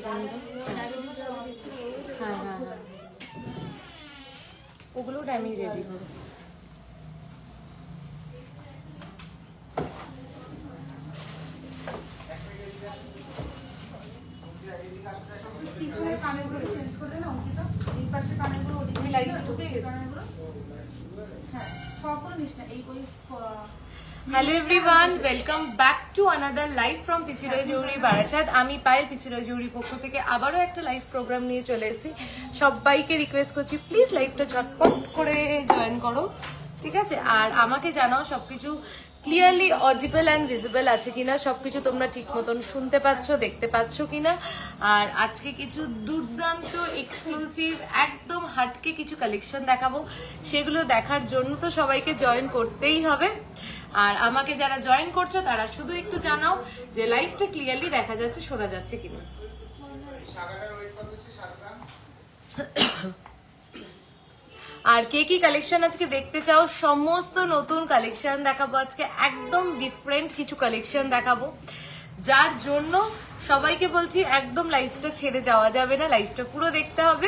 হ্যাঁ হ্যাঁ হ্যাঁ, ওগুলো আমি রেডি করবো। Hello everyone, welcome back to another live from PC Roy Jahuri Barasat. আমি পায়েল, পিসি রয় জহুরির পক্ষ থেকে আবারও একটা লাইভ প্রোগ্রাম নিয়ে চলে এসেছি। সবাইকে রিকোয়েস্ট করছি প্লিজ লাইভটা ঝটপট করে জয়েন করো, ঠিক আছে? আর আমাকে জানাও সবকিছু ক্লিয়ারলি অডিবল অ্যান্ড ভিজিবল আছে কিনা, সবকিছু তোমরা ঠিক মতন শুনতে পাচ্ছ, দেখতে পাচ্ছ কিনা। আর আজকে কিছু দুর্দান্ত এক্সক্লুসিভ একদম হাটকে কিছু কালেকশন দেখাবো, সেগুলো দেখার জন্য তো সবাইকে জয়েন করতেই হবে। আর আমাকে যারা জয়েন করছো তারা শুধু একটু জানাও যে লাইভটা ক্লিয়ারলি দেখা যাচ্ছে, শোনা যাচ্ছে কিনা। আর কে কি কালেকশন আজকে দেখতে চাও, সমস্ত নতুন কালেকশন দেখাবো আজকে, একদম ডিফারেন্ট কিছু কালেকশন দেখাবো, যার জন্য সবাইকে বলছি একদম লাইভটা ছেড়ে যাওয়া যাবে না, লাইভটা পুরো দেখতে হবে।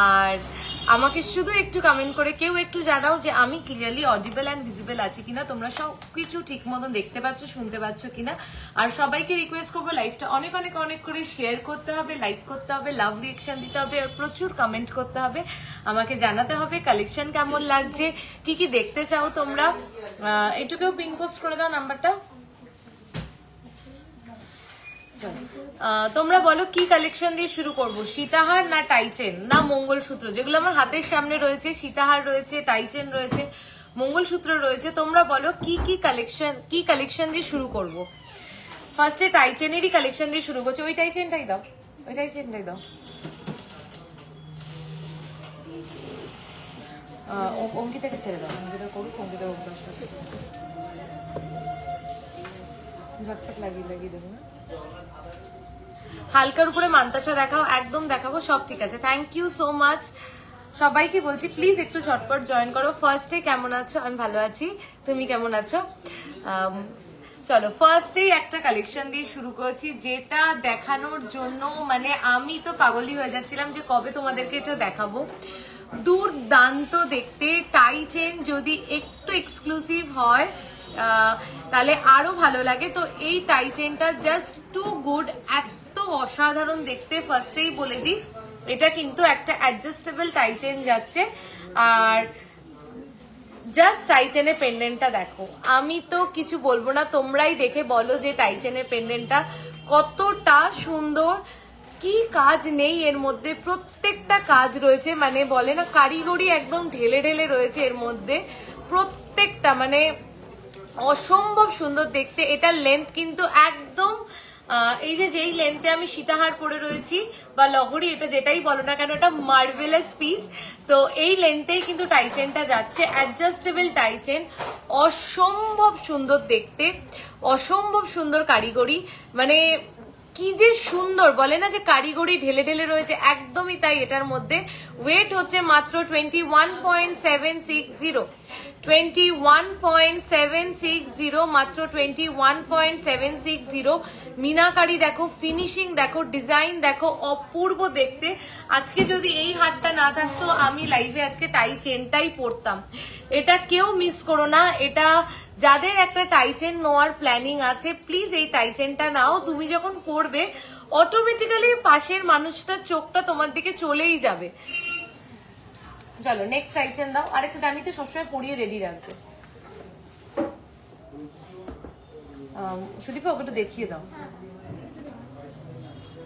আর আমাকে শুধু একটু কমেন্ট করে কেউ একটু জানাও যে আমি ক্লিয়ারলি অডিবল অ্যান্ড ভিজিবল আছে কিনা, তোমরা সব কিছু ঠিক মতন দেখতে পাচ্ছ, শুনতে পাচ্ছ কিনা। আর সবাইকে রিকোয়েস্ট করবো লাইভটা অনেক অনেক অনেক করে শেয়ার করতে হবে, লাইক করতে হবে, লাভ রিয়েকশন দিতে হবে, আর প্রচুর কমেন্ট করতে হবে। আমাকে জানাতে হবে কালেকশন কেমন লাগছে, কি কি দেখতে চাও তোমরা। একটু কেউ পিন পোস্ট করে দাও নাম্বারটা। তোমরা বলো কি কালেকশন দিয়ে শুরু করব, সীতাহার না টাইচেন না মঙ্গলসূত্র? যেগুলো আমার হাতের সামনে রয়েছে, সীতাহার রয়েছে, টাইচেন রয়েছে, মঙ্গলসূত্র রয়েছে। তোমরা বলো কি কালেকশন দিয়ে শুরু করব। ফার্স্টে টাইচেনেরই কালেকশন দিয়ে শুরু করছি। ওই টাইচেনটাই দাও, ওই টাইচেনটাই দাও। অঙ্কিতাকে ছেড়ে দাও, অঙ্কিতা করুক, অঙ্কিতার অভ্যাসটা ঝটপট লাগিয়ে দেবো না। হালকার উপরে মান্তাসা দেখাও, একদম দেখাবো, সব ঠিক আছে। থ্যাংক ইউ সো মাচ সবাইকে বলছি প্লিজ একটু ঝটপট জয়েন করো। ফার্স্টে কেমন আছো? আমি ভালো আছি, তুমি কেমন আছো? চলো ফার্স্টেই একটা কালেকশন দিয়ে শুরু করছি, যেটা দেখানোর জন্য মানে আমি তো পাগলই হয়ে যাচ্ছিলাম যে কবে তোমাদেরকে এটা দেখাবো। দুর্দান্ত দেখতে, টাই চেন যদি একটু এক্সক্লুসিভ হয় তাহলে আরো ভালো লাগে। তো এই টাই চেনটা জাস্ট টু গুড, এত অসাধারণ দেখতে। ফার্স্টেই বলে দিই এটা কিন্তু একটা অ্যাডজাস্টেবল টাই চেন যাচ্ছে। আর জাস্ট টাই চেনের পেন্ডেন্টটা দেখো, আমি তো কিছু বলবো না, তোমরাই দেখে বলো যে টাই চেনের পেন্ডেন্টটা কতটা সুন্দর। কি কাজ নেই এর মধ্যে, প্রত্যেকটা কাজ রয়েছে, মানে বলে না কারিগরি একদম ঢেলে ঢেলে রয়েছে এর মধ্যে প্রত্যেকটা, মানে অসম্ভব সুন্দর দেখতে। এটার লেন্থ কিন্তু একদম এই যে যেই লেন্থে আমি সীতাহার পরে রয়েছি বা লহরি, এটা যেটাই বলো না কেন, এটা মার্ভেলাস পিস। তো এই লেন্থেই কিন্তু টাইচেনটা যাচ্ছে, অ্যাডজাস্টেবল টাইচেন, অসম্ভব সুন্দর দেখতে, অসম্ভব সুন্দর কারিগরি, মানে কি যে সুন্দর, বলে না যে কারিগরি ঢেলে ঢেলে রয়েছে, একদমই তাই। এটার মধ্যে ওয়েট হচ্ছে মাত্র 21.760, 21.760, মাত্র 21.760। মিনাকারি দেখো, ফিনিশিং দেখো, ডিজাইন দেখো, অপূর্ব দেখতে। আজকে যদি এই হারটা না থাকতো আমি লাইভে আজকে টাই চেনটাই পরতাম। এটা কেউ মিস করো না, এটা যাদের একটা টাই চেন নেওয়ার প্ল্যানিং আছে প্লিজ এই টাই চেনটা নাও। তুমি যখন পরবে অটোমেটিক্যালি পাশের মানুষটার চোখটা তোমার দিকে চলেই যাবে। চলো নেক্সট টাই চেন দাও, আরেকটা দামিতে সবসময় পরিয়ে রেডি রাখবে। সুদীপা ওকে একটু দেখিয়ে দাও,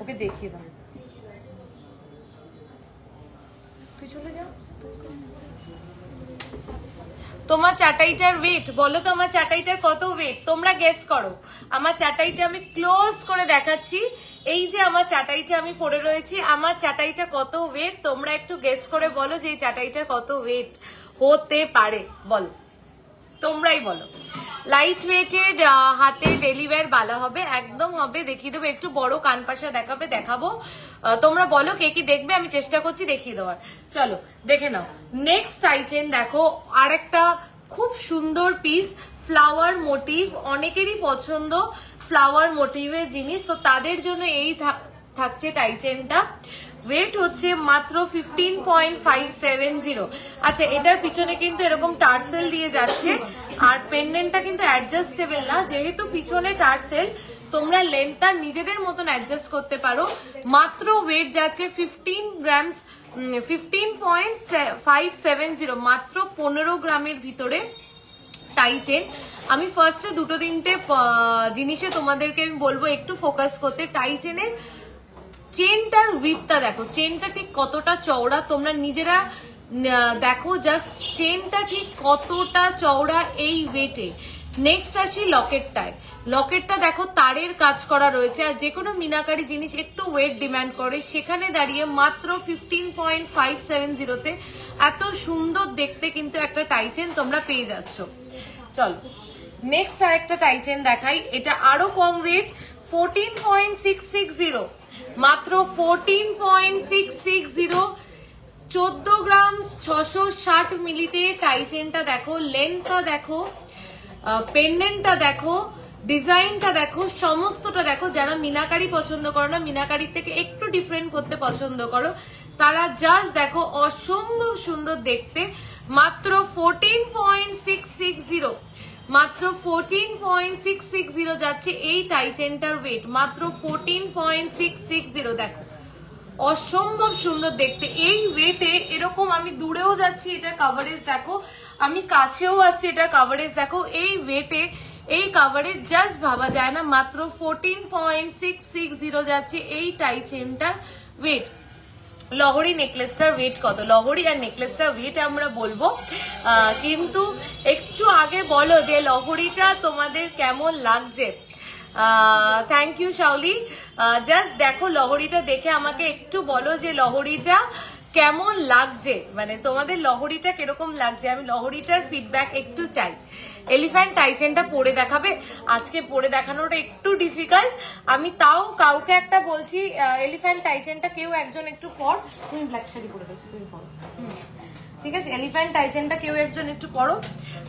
ওকে দেখিয়ে দাও। তুই চলে যা। তোমার চাটাইটার ওয়েট বলো তো, আমার চাটাইটার কত ওয়েট তোমরা গেস করো। আমার চাটাইটা আমি ক্লোজ করে দেখাচ্ছি, এই যে আমার চাটাইটা আমি পরে রয়েছি, আমার চাটাইটা কত ওয়েট তোমরা একটু গেস করে বলো যে এই চাটাইটার কত ওয়েট হতে পারে, বলো, তোমরাই বলো। লাইট ওয়েটেড, হাতে ডেলিভার বালা হবে, একদম হবে, দেখিয়ে দেবো। একটু বড় কানপাশা দেখাবো, তোমরা বলো কে কি দেখবে, আমি চেষ্টা করছি দেখিয়ে দেওয়ার। চলো দেখে নাও। নেক্সট টাই চেন দেখো, আরেকটা খুব সুন্দর পিস, ফ্লাওয়ার মোটিভ, অনেকেরই পছন্দ ফ্লাওয়ার মোটিভের জিনিস, তো তাদের জন্য এই থাকছে টাইচেনটা। ওয়েট হচ্ছে মাত্র 15.570। আচ্ছা, এটার পিছনে কিন্তু এরকম টার্সেল দিয়ে যাচ্ছে, আর পেন্ডেন্টটা কিন্তু অ্যাডজাস্টেবল না, যেহেতু পিছনে টার্সেল তোমরা লেন্থটা নিজেদের মতন অ্যাডজাস্ট করতে পারো। মাত্র ওয়েট যাচ্ছে 15 গ্রামস, 15.570, মাত্র 15 গ্রামের ভিতরে টাইচেন। আমি ফার্স্টে দুটো তিনটে জিনিসে তোমাদেরকে আমি বলবো একটু ফোকাস করতে। টাইচেনের চেনটার উইথটা দেখো, চেনটা ঠিক কতটা চওড়া তোমরা নিজেরা দেখো, জাস্ট চেনটা ঠিক কতটা চওড়া এই ওয়েটে। নেক্সট আসি লকেটটায়। লকেটটা দেখো তারের কাজ করা রয়েছে, আর যে কোনো মিনাকারি জিনিস একটু ওয়েট ডিমান্ড করে, সেখানে দাঁড়িয়ে মাত্র 15.570 এত সুন্দর দেখতে কিন্তু একটা টাইচেন তোমরা পেয়ে যাচ্ছ। চলো নেক্সট আর একটা টাইচেন দেখাই, এটা আরো কম ওয়েট, 14.660, মাত্র 14.660, 14 গ্রাম 660 মিলিতে টাইচেনটা দেখো। লেন্থটা দেখো, পেন্ডেন্টটা দেখো, ডিজাইনটা দেখো, সমস্তটা দেখো। যারা মিনাকারি পছন্দ করো না, মিনাকারির থেকে একটু ডিফারেন্ট করতে পছন্দ করো, তারা জাস্ট দেখো অসম্ভব সুন্দর দেখতে। মাত্র 14.660, মাত্র 14.660 যাচ্ছে এই টাইচেনটার ওয়েট, মাত্র 14.660। দেখো অসম্ভব সুন্দর দেখতে এই ওয়েটে। এরকম আমি দূরেও যাচ্ছি, এটা কভারেজ দেখো, আমি কাছেও আসছি, এটা কভারেজ দেখো। এই ওয়েটে এই কভারেজ জাস্ট ভাবা যায় না। মাত্র 14.660 যাচ্ছে এই টাইচেনটার ওয়েট। লহরি নেকলেসটার ওয়েট কত? লহরি আর নেকলেসটার ওয়েট আমরা বলবো, কিন্তু একটু আগে বলো যে লহরিটা তোমাদের কেমন লাগছে। Thank you Shaoli. জাস্ট দেখো লহরিটা দেখে আমাকে একটু বলো যে লহরিটা কেমন লাগছে, মানে তোমাদের লহরিটা কিরকম লাগছে, আমি লহরিটার ফিডব্যাক একটু চাই। এলিফ্যান্ট টাইচেনটা পরে দেখাবে, আজকে পরে দেখানোটা একটু ডিফিকাল্ট, আমি তাও কাউকে একটা বলছি, এলিফ্যান্ট টাইচেনটা কেউ একজন একটু পর, তুমি ব্ল্যাক শাড়ি পরে গেছো, তুমি পরো, ঠিক আছে? এলিফ্যান্ট টাইচেনটা কেউ একজন একটু পরো।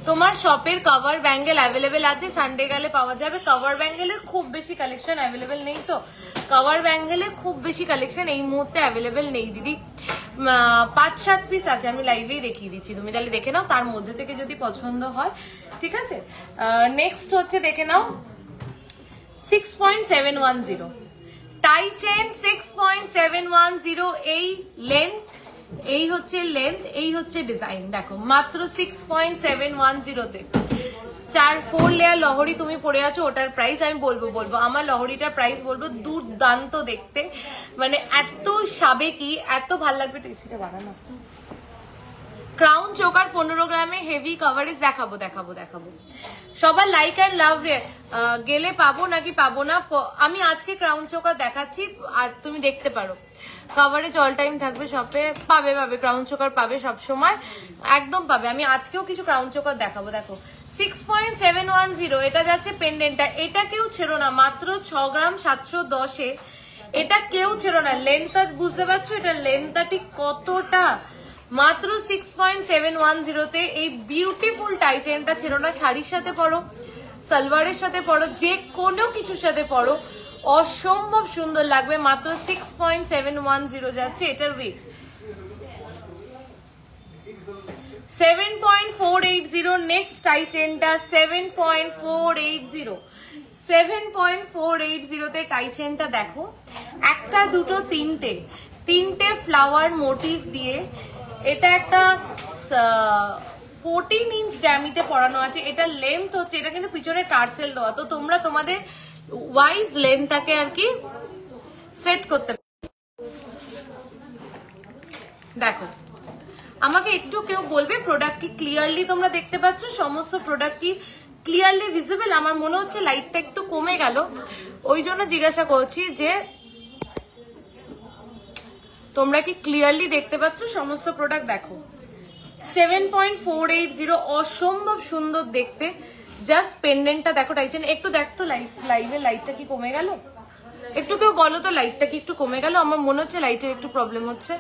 তোমার শপের কভার ব্যাঙ্গেল অ্যাভেলেবেল আছে, সানডে গেলে পাওয়া যাবে। কভার ব্যাঙ্গেলের খুব বেশি কালেকশন অ্যাভেলেবেল নেই, তো কভার ব্যাঙ্গেলের খুব বেশি কালেকশন এই মুহূর্তে অ্যাভেলেবেল নেই দিদি। 5-7 পিস আছে, আমি লাইভেই দেখিয়ে দিচ্ছি, তুমি তাহলে দেখে নাও, তার মধ্যে থেকে যদি পছন্দ হয়, ঠিক আছে? নেক্সট হচ্ছে দেখে নাও 6.710 টাইচেন, 6.710 এই লেন্থ, এই হচ্ছে লেন্থ, এই হচ্ছে ডিজাইন। দেখো মাত্র 6.710 4 লেয়ার লহরি তুমি পরে আছো, ওটার প্রাইস আমি বলবো আমার লহরিটার প্রাইস বলবো, দুর্দান্ত দেখতে, মানে এত সাবেকি, এত ভাল লাগবে। টেক্সিটা বানানো ক্রাউন চোকার 15 গ্রামে হেভি কভারেজ দেখাবো। সবার লাইক অ্যান্ড লাভ গেলে পাবো নাকি পাবো না, আমি আজকে ক্রাউন চোকার দেখাচ্ছি, আর তুমি দেখতে পারো। কভারেজ অল টাইম থাকবে শপে, পাবে ক্রাউন চোকার পাবে সব সময়, একদম পাবে। আমি আজকেও কিছু ক্রাউন চোকার দেখাবো। দেখো 6.710 এটা যাচ্ছে পেন্ডেন্টটা, এটা কেউ ছেড়ো না, মাত্র 6 গ্রাম 710, এটা কেউ ছেড়ো না। লেন্থটা বুঝতে পারছো, এটা লেন্থটা ঠিক কতটা, মাত্র 6.710 এই বিউটিফুল টাইচেনটা ছেড়ো না। শাড়ির সাথে পরো, সালোয়ারের সাথে পরো, যে কোনো কিছুর সাথে পরো, অসম্ভব সুন্দর লাগবে। মাত্র 6.710 যাচ্ছে এটার ওয়েট। 7.480 নেক্সট টাইচেনটা, 7.480 তে টাইচেনটা দেখো, একটা দুটো তিনটে ফ্লাওয়ার মোটিভ দিয়ে, এটা একটা 14 ইঞ্চ ড্যামিতে পরানো আছে। এটা লেন্থ হচ্ছে, এটা কিন্তু পিছনে টার্সেল দেওয়া, তো তোমরা তোমাদের ওয়াইজ লেন্থটাকে আর কি সেট করতে পারো। দেখো আমাকে একটু কেউ বলবে প্রোডাক্ট কি ক্লিয়ারলি তোমরা দেখতে পাচ্ছ, সমস্ত প্রোডাক্ট কি ক্লিয়ারলি ভিজিবল? আমার মনে হচ্ছে লাইটটা একটু কমে গেল, ওই জন্য জিজ্ঞাসা করছি যে তোমরা কি ক্লিয়ারলি দেখতে পাচ্ছ সমস্ত প্রোডাক্ট। দেখো 7.480 অসম্ভব সুন্দর দেখতে, জাস্ট পেন্ডেন্টটা দেখো টাইচেন। একটু দেখতো লাইভে লাইটটা কি কমে গেল, একটু কেউ বলো তো লাইটটা কি একটু কমে গেল, আমার মনে হচ্ছে লাইটের একটু প্রবলেম হচ্ছে,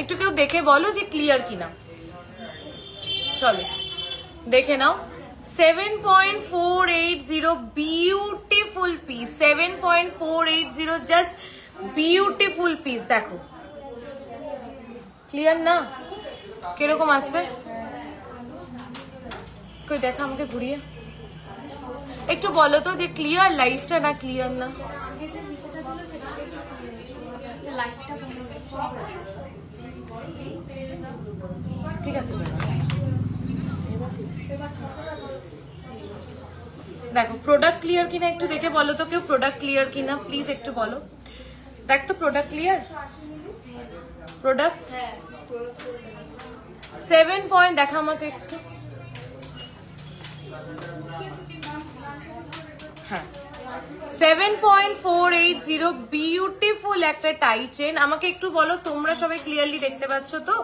একটু কেউ দেখে বলো যে ক্লিয়ার কিনা। চলো দেখে নাও, 7.480 beautiful piece, 7.480 just beautiful piece. দেখো ক্লিয়ার না, কিরকম আসছে কই দেখা আমাকে ঘুরিয়ে একটু বলো তো যে ক্লিয়ার লাইফটা না ক্লিয়ার না। ঠিক আছে দেখো প্রোডাক্ট ক্লিয়ার কিনা একটু দেখে বলো তো কেউ, প্রোডাক্ট ক্লিয়ার কিনা প্লিজ একটু বলো। দেখ তো প্রোডাক্ট ক্লিয়ার, প্রোডাক্ট 7 পয়েন্ট দেখা আমাকে একটু। হ্যাঁ 7.480 বিউটিফুল একটা টাই চেন। আমাকে একটু বলো তোমরা সবাই ক্লিয়ারলি দেখতে পাচ্ছ তো?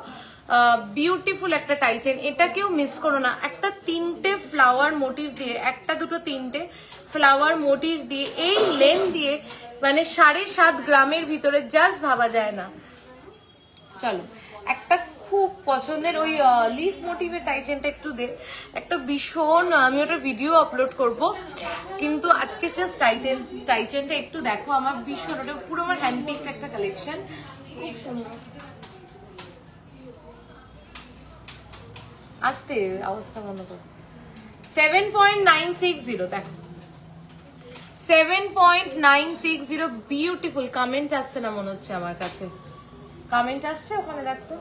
বিউটিফুল একটা টাই চেন, এটা কেউ মিস করো না। একটা 3টে ফ্লাওয়ার মোটিভ দিয়ে, একটা দুটো 3টে ফ্লাওয়ার মোটিভ দিয়ে এই লেন দিয়ে মানে 7.5 গ্রামের ভিতরে জাস্ট ভাবা যায় না। চলো একটা খুব পছন্দের ওই লিফ মোটিভের টাই চেনটা একটু দে, একটা ভীষণ, আমি ওটা ভিডিও আপলোড করব কিন্তু আজকে জাস্ট টাই চেনটা একটু দেখো। আমার ভীষণ, ওটা পুরো আমার হ্যান্ড পিকড একটা কালেকশন, খুব সুন্দর। আস্তে আওয়াজটা মনে করো। 7.960 দেখো, 7.960 বিউটিফুল। কমেন্ট আসছে না মনে হচ্ছে আমার কাছে, কমেন্ট আসছে ওখানে দেখতো।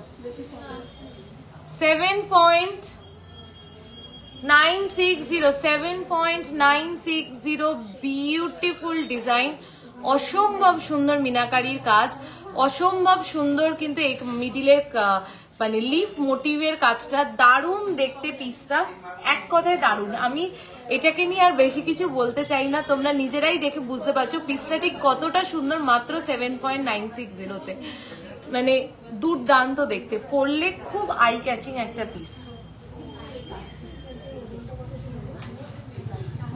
7.960 বিউটিফুল ডিজাইন, অসম্ভব সুন্দর মিনাকারির কাজ, অসম্ভব সুন্দর কিন্তু এই মিডিলের মানে লিফ মোটিভের কাজটা দারুণ দেখতে পিসটা, এক কথায় দারুণ। আমি এটাকে নিয়ে আর বেশি কিছু বলতে চাই না, তোমরা নিজেরাই দেখে বুঝতে পারছো পিসটা ঠিক কতটা সুন্দর মাত্র 7.960-তে। মানে দুর্দান্ত দেখতে, পরলে খুব আই ক্যাচিং একটা পিস।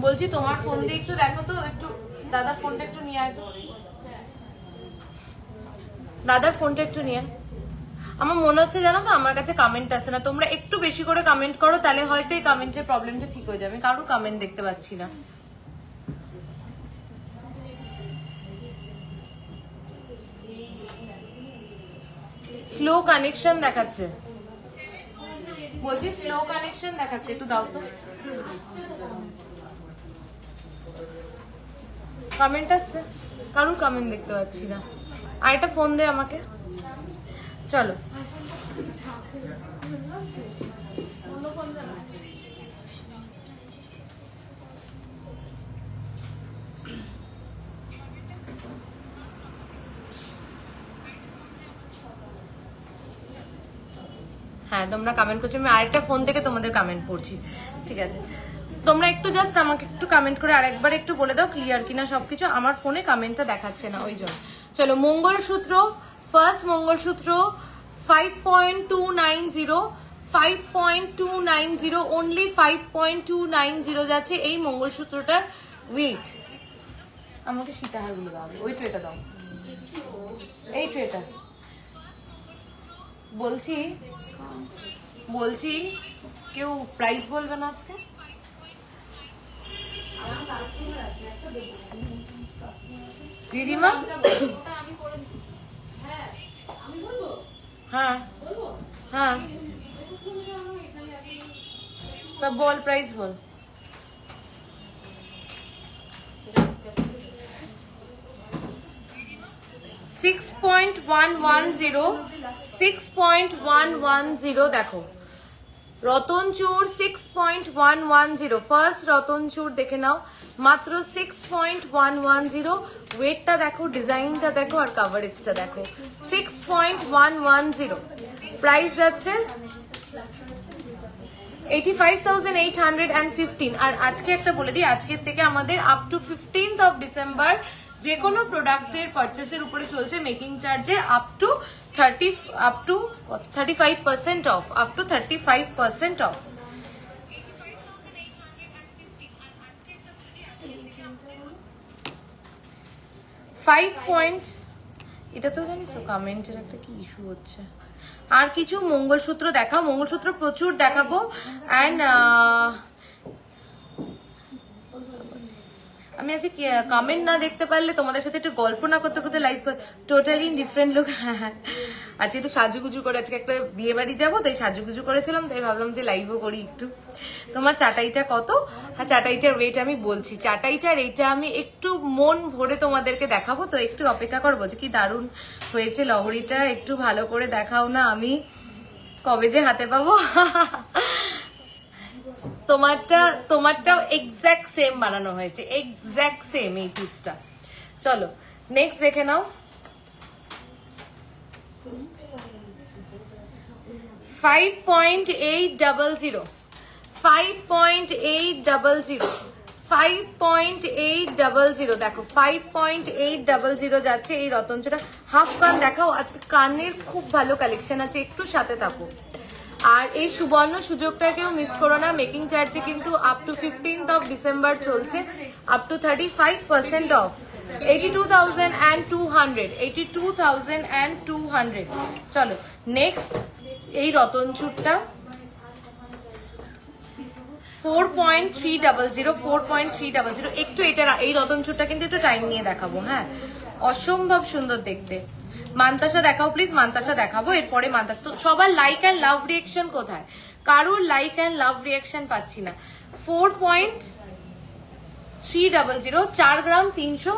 বলছি তোমার ফোন দিয়ে একটু দেখো তো, একটু দাদার ফোনটা একটু নিয়ে আয় তো, দাদার ফোনটা একটু নিয়ে। আমার মনে হচ্ছে জানো তো আমার কাছে কমেন্ট আসে না, তোমরা একটু বেশি করে কমেন্ট করো তাহলে হয়তো এই কমেন্টের প্রবলেমটা ঠিক হয়ে যাবে। কারো কমেন্ট দেখতে পাচ্ছি না। স্লো কানেকশন দেখাচ্ছে, বলছি স্লো কানেকশন দেখাচ্ছে, একটু দাও তো। কমেন্ট আসছে, কারোর কমেন্ট দেখতে পাচ্ছি না। আর একটা ফোন দে আমাকে। চলো হ্যাঁ তোমরা কমেন্ট করছো, আমি আরেকটা ফোন থেকে তোমাদের কমেন্ট পড়ছি। ঠিক আছে তোমরা একটু জাস্ট আমাকে একটু কমেন্ট করে আরেকবার একটু বলে দাও ক্লিয়ার কিনা সবকিছু। আমার ফোনে কমেন্টটা দেখাচ্ছে না ওই জন্য। চলো মঙ্গলসূত্র, ফার্স্ট মঙ্গলসূত্র 5.290, 5.290 অনলি 5.290 যাচ্ছে এই মঙ্গলসূত্রটার ওয়েট। আমাকে সীতাহারগুলো দাও, ওই ট্রেটা দাও, এই ট্রেটা। বলছি কেউ প্রাইস বলবে না আজকে? দিদিমা হ্যাঁ হ্যাঁ তা বল, প্রাইস বল। $6.110 দেখো রতনচুর 6.110 ফার্স্ট রতনচুর দেখে নাও মাত্র 6.110। ওয়েটটা দেখো, ডিজাইনটা দেখো আর কভারেজটা দেখো। 6.110 প্রাইস যাচ্ছে 85,815। আর আজকে একটা বলে দিই, আজকের থেকে আমাদের up to 15th of December যে কোনো প্রোডাক্টের পারচেসের উপরে চলছে মেকিং চার্জে up to 35% of, up to 35% of. এটা তো জানিস তো কমেন্টের একটা কি ইস্যু হচ্ছে। আর কিছু মঙ্গলসূত্র দেখাও, মঙ্গলসূত্র প্রচুর দেখাবো। অ্যান্ড আমি আজকে কমেন্ট না দেখতে পারলে তোমাদের সাথে একটু গল্প না করতে করতে লাইভ টোটালি ডিফারেন্ট লুক। আজকে একটু সাজুগুজু করে, আজকে একটা বিয়ে বাড়ি যাবো তাই সাজুগুজু করেছিলাম, তাই ভাবলাম যে লাইভও করি একটু। তোমার চাটাইটা কত? হ্যাঁ চাটাইটার রেট আমি বলছি, চাটাইটার এইটা আমি একটু মন ভরে তোমাদেরকে দেখাবো, তো একটু অপেক্ষা করবো। যে কি দারুণ হয়েছে লহরিটা, একটু ভালো করে দেখাও না, আমি কবে যে হাতে পাবো। তোমারটাও এক্স্যাক্ট সেম বানানো হয়েছে, এক্স্যাক্ট সেম এই পিসটা। চলো নেক্সট দেখে নাও। 5.800 5.800 5.800 দেখো 5.800 যাচ্ছে এই রতনচূড়া। হাফ কান দেখাও, আজকে কানের খুব ভালো কালেকশন আছে, একটু সাথে থাকো। আর এই সুবর্ণ সুযোগটাকেও মিস করো না, মেকিং চার্জে কিন্তু up to 15th of December চলছে, আপ টু 35% অফ। 82,200 82,200। চলো নেক্সট এই রতনচূড়টা 4.300 4.300। একটু এটা এই রতনচূড়টা কিন্তু একটু টাইম নিয়ে দেখাবো। হ্যাঁ অসম্ভব সুন্দর দেখতে। মান্তাসা দেখাও প্লিজ, মান্তাসা দেখাবো এরপরে। মান্তাসা তো সবার লাইক অ্যান্ড লাভ রিয়েকশন কোথায়? কারোর লাইক অ্যান্ড লাভ রিয়েকশন পাচ্ছি না। 4.300 4 গ্রাম 300